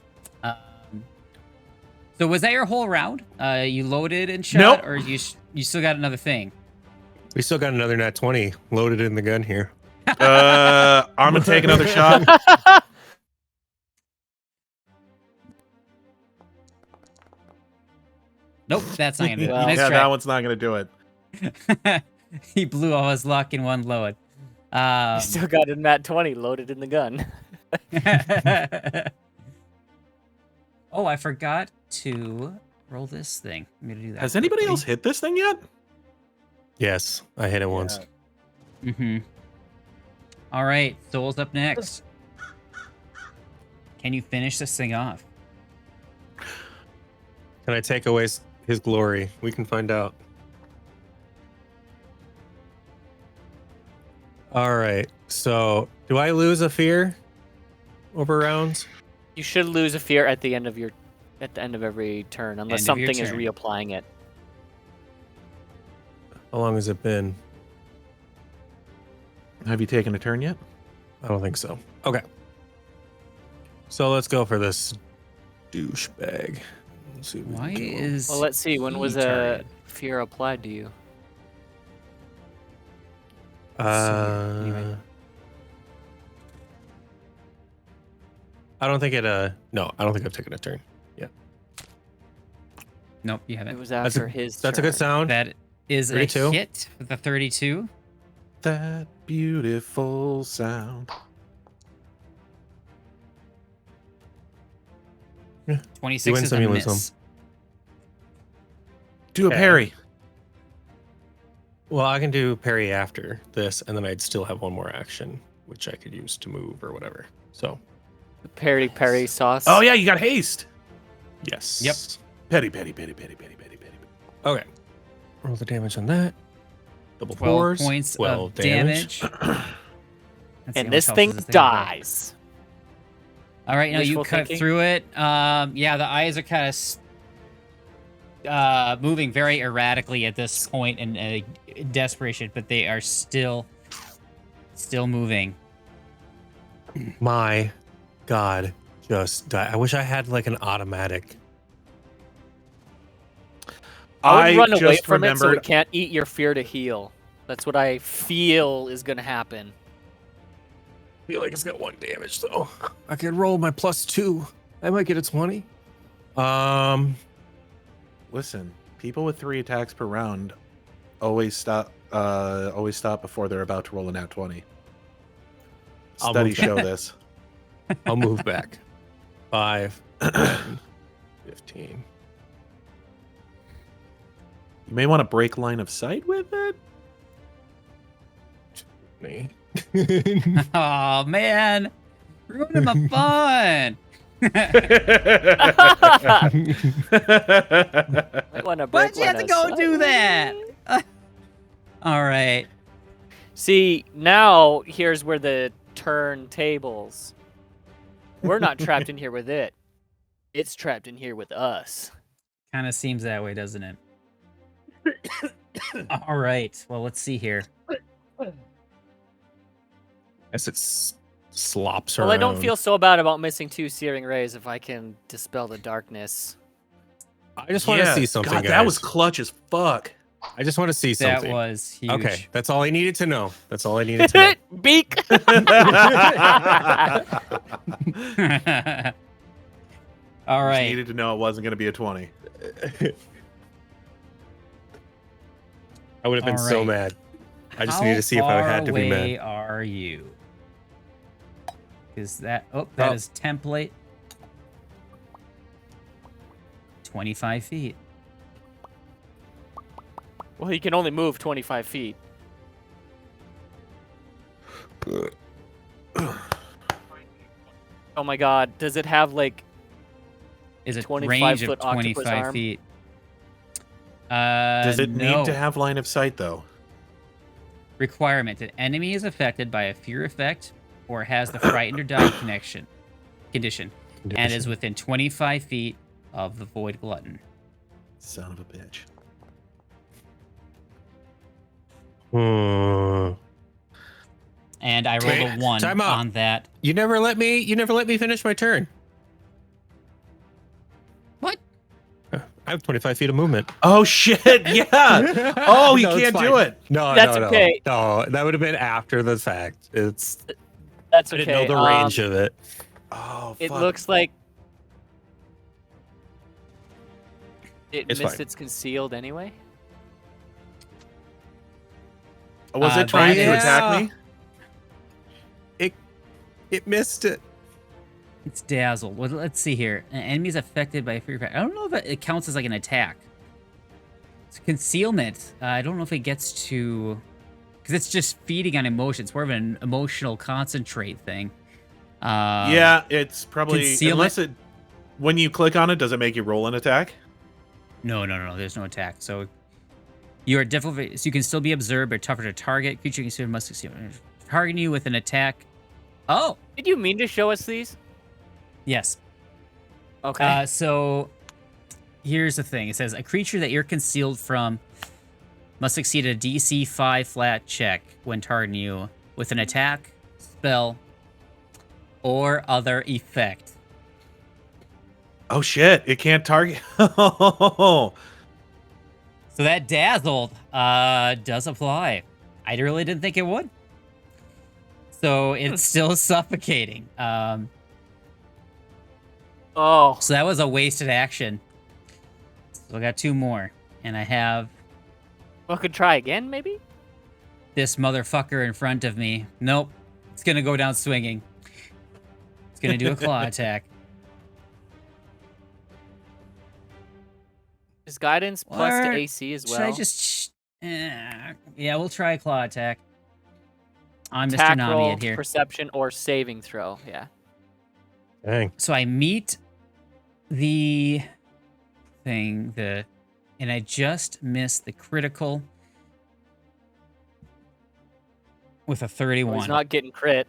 So was that your whole round? You loaded and shot, Nope. or you still got another thing? We still got another nat 20 loaded in the gun here. I'm gonna take another shot. Nope, that's not gonna do it. Well, Nice Yeah, try. that one's not gonna do it. He blew all his luck in one load. You still got a nat 20 loaded in the gun. Oh, I forgot to roll this thing. I'm gonna do that. Has anybody else hit this thing yet? Yes, I hit it once. Mm-hmm. All right, Soul's up next. Can you finish this thing off? Can I take away his glory? We can find out. All right. So, do I lose a fear over rounds? You should lose a fear at the end of every turn, unless End of your something is turn. reapplying it. How long has it been? Have you taken a turn yet? I don't think so. Okay. So let's go for this douchebag. Let's see if we Why can kill him. is? Well, let's see. When was a targeted? fear applied to you? anyway. I don't think it. No, I don't think I've taken a turn. Nope, you It haven't. was That's after a his. That's a good turn. sound. That is 32? a hit with a 32. That beautiful sound. 26 You win is some, a you lose miss. Do a Okay. parry. Well, I can do parry after this, and then I'd still have one more action, which I could use to move or whatever. So, Parry sauce. Oh yeah, you got haste. yes. Yep. Petty, petty, petty, petty, petty, petty, petty. Okay. Roll the damage on that. Double 12 fours. points 12 of damage. Let's see how And much this health thing does have. dies. All right, now you Wishful cut thinking? through it. Yeah, the eyes are kind of moving very erratically at this point in desperation, but they are still moving. My God, just die. I wish I had like an automatic. I would run away just from it so remembered. it can't eat your fear to heal. That's what I feel is gonna happen. I feel like it's got 1 damage though. I could roll my +2. I might get a 20. Listen, people with 3 attacks per round always stop before they're about to roll a nat 20. I'll Studies move show this. I'll move back. 5, 10, 15. You may want to break line of sight with it. Me. Oh man, ruining my fun. Might wanna break Why'd you have to one go aside. do that? All right. See, now here's where the turn tables. We're not trapped in here with it. It's trapped in here with us. Kind of seems that way, doesn't it? All right. Well, let's see here. As it slops around. Well, I don't feel so bad about missing 2 searing rays if I can dispel the darkness. I just want to see something, God, guys. that was clutch as fuck. I just want to see That something. was huge. Okay, that's all I needed to know. That's all I needed to know. Beak! All Just right. needed to know it wasn't going to be a 20. I would have been All so right. mad. I just How needed to see if I had to be far away mad. are you? Is that that Oh. is template 25 feet. Well, he can only move 25 feet. Oh my god, does it have like... Is a 25 range of foot octopus 25 arm? feet. Does it no. need to have line of sight, though? Requirement: an enemy is affected by a fear effect or has the frightened or die condition and is within 25 feet of the Voidglutton. Son of a bitch. And I rolled a 1 time out. on that. You never let me finish my turn. What? I have 25 feet of movement. Oh, shit. Yeah. Oh, you No, it's can't fine. do it. No, That's no, okay. No, that would have been after the fact. That's I okay. didn't know the range of it. Oh, It fuck. looks like... It It's missed fine. its concealed anyway? Was it trying to that attack is- me? It missed it. It's dazzled. Well, let's see here. An enemy is affected by a fear effect. I don't know if it counts as like an attack. It's concealment. I don't know if it gets to... Because it's just feeding on emotion. It's more of an emotional concentrate thing. Yeah, it's probably... concealment- Unless it... When you click on it, does it make you roll an attack? No. There's no attack. So you are definitely... So you can still be observed or tougher to target. Creature considered must succeed. Targeting you with an attack. Oh! Did you mean to show us these? Yes. Okay. So here's the thing. It says a creature that you're concealed from must succeed a DC 5 flat check when targeting you with an attack, spell, or other effect. Oh, shit. It can't target... Oh. So that dazzled does apply. I really didn't think it would. So it's still suffocating. Oh. So that was a wasted action. So I got 2 more. And I have Well, could try again, maybe? this motherfucker in front of me. Nope. It's going to go down swinging. It's going to do a claw attack. Is guidance plus to Or AC as well? Should I just... yeah, we'll try a claw attack. I'm Attack Mr. roll, Namied here. perception, or saving throw? Yeah. Dang. So I meet the thing, and I just missed the critical with a 31. Well, he's not getting crit.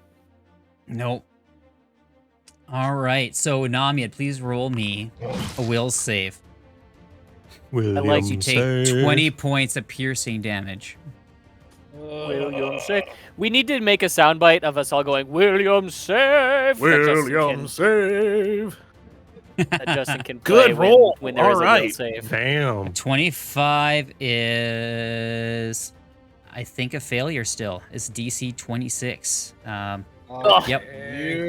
Nope. All right. So Namied, please roll me a will save. William You take 20 points of piercing damage. William save. We need to make a soundbite of us all going, William save. William save. That Justin can play Good roll. when there is All a real right. save. Damn. 25 is, I think, a failure still. It's DC 26. Oh. Yep.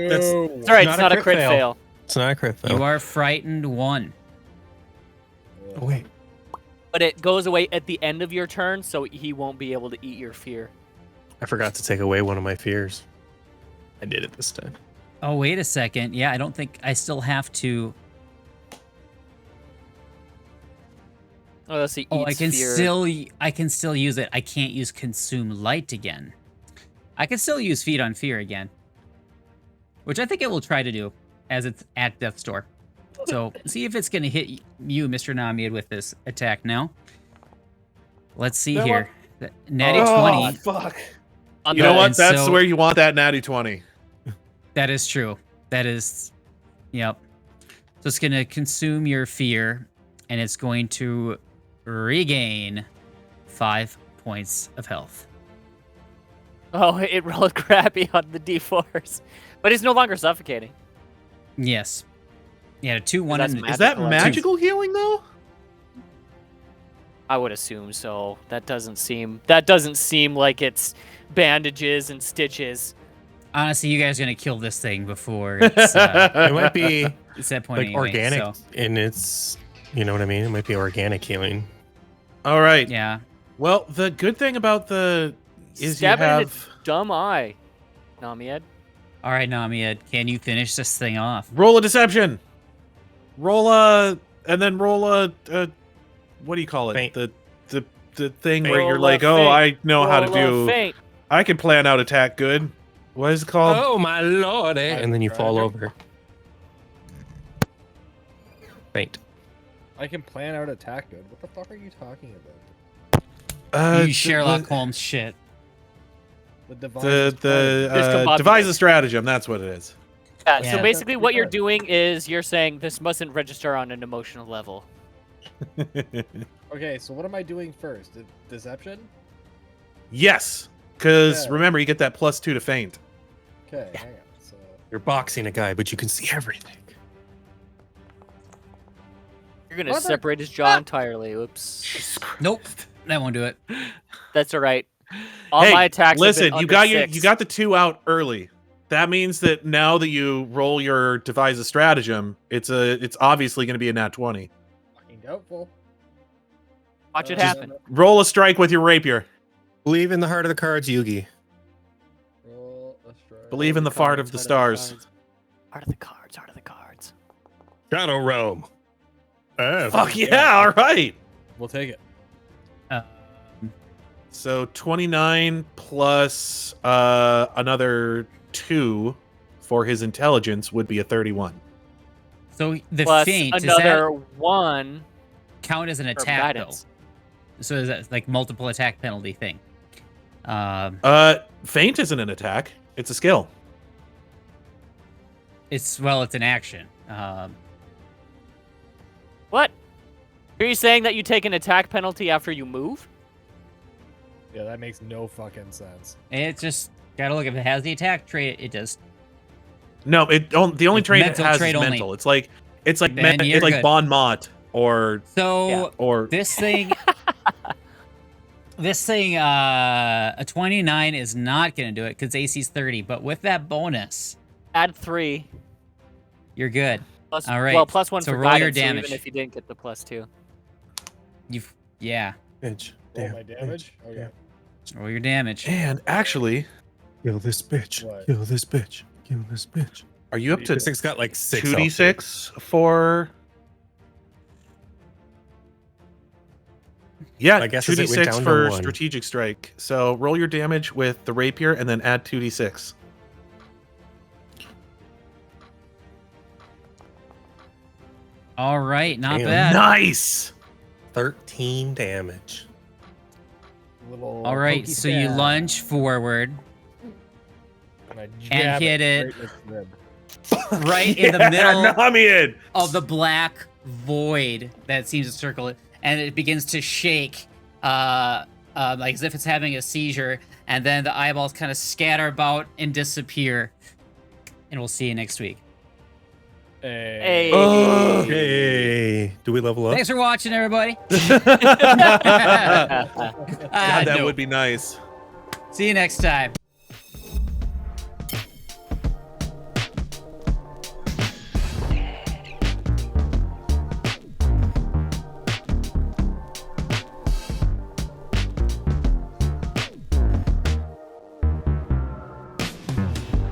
That's It's alright, it's not a crit fail. It's not a crit fail. You are frightened 1. Oh, wait. But it goes away at the end of your turn, so he won't be able to eat your fear. I forgot to take away one of my fears. I did it this time. Oh, wait a second. Yeah, I don't think I still have to. Oh, let's see. Oh, I eats can fear. still use it. I can't use consume light again. I can still use feed on fear again, which I think it will try to do as it's at death's door. So see if it's gonna hit you, Mr. Namied, with this attack now. Let's see That here. Natty Oh, 20. fuck. On You know the- what? And That's so- where you want that natty 20. That is true. That is, yep. So it's gonna consume your fear, and it's going to regain 5 points of health. Oh, it rolled crappy on the d4s. But he's no longer suffocating. Yes. Yeah, 2, 1, That's and Is that Magical, magical healing though? I would assume so. That doesn't seem like it's bandages and stitches. honestly, you guys are gonna kill this thing before it's, It might be it's that point like anyway, organic so, in its, you know what I mean? It might be organic healing. All right. yeah. Well, the good thing about the is Stab you it in have its dumb eye, Namied. All right, Namied, can you finish this thing off? roll a deception. Roll a and then roll a what do you call it? Feint. The thing where Roll you're a like, oh, feint. I know how to Roll a do. feint. I can plan out attack good. What is it called? Oh my lord! And then you fall over. Faint. I can plan out attack good. What the fuck are you talking about? You Sherlock Holmes shit. The device. devise a stratagem. That's what it is. Yeah, Yeah. so basically what you're Good. doing is you're saying this mustn't register on an emotional level. Okay, so what am I doing first? Deception? Yes, because Yeah. remember you get that +2 to feint. Okay, hang on. So You're boxing a guy, but you can see everything. You're gonna Mother- separate his jaw entirely. Oops. Nope, that won't do it. That's alright. All Hey, my attacks have listen, been you under got 6. you got the 2 out early. That means that now that you roll your devise a stratagem, it's obviously going to be a nat 20. fucking doubtful. Watch it Uh, happen. Roll a strike with your rapier. Believe in the heart of the cards, Yugi. Roll a strike. Believe in the fart of the stars. Heart of the cards, heart of the cards. Shadow Realm. Fuck yeah! All right. We'll take it. So 29 plus another 2 for his intelligence would be a 31. So the Plus feint, does another that 1 count as an for attack though? guidance. So is that like multiple attack penalty thing? Feint isn't an attack; it's a skill. It's an action. What? Are you saying that you take an attack penalty after you move? Yeah, that makes no fucking sense. It just gotta look if it has the attack trait. It does. No, the only It's trait it mental has trait is only. mental. It's like Then you're it's like good. Bon Mot or So this thing, a 29 is not gonna do it because AC's 30. But with that bonus, Add 3. you're good. Plus, All right, Well, plus 1 so for roll your guidance, so damage. even if you didn't get the +2. Yeah. Bitch. Roll Damn, my damage? bitch. Okay. Roll your damage. and actually, Kill this bitch. What? Kill this bitch. Kill this bitch. are you up to This thing's got like 6 2d6 for? Yeah, My guess is it went 2d6 down to for 1. strategic strike. So roll your damage with the rapier and then add 2d6. All right, not Damn. bad. Nice. 13 damage. Little All right, pokey so you stab. lunge forward And I and jab hit it right in its rib. right in the middle Namied. of the black void that seems to circle it, and it begins to shake, like as if it's having a seizure, and then the eyeballs kind of scatter about and disappear. And we'll see you next week. Hey. Hey, do we level up? Thanks for watching, everybody. God, that No. would be nice. See you next time.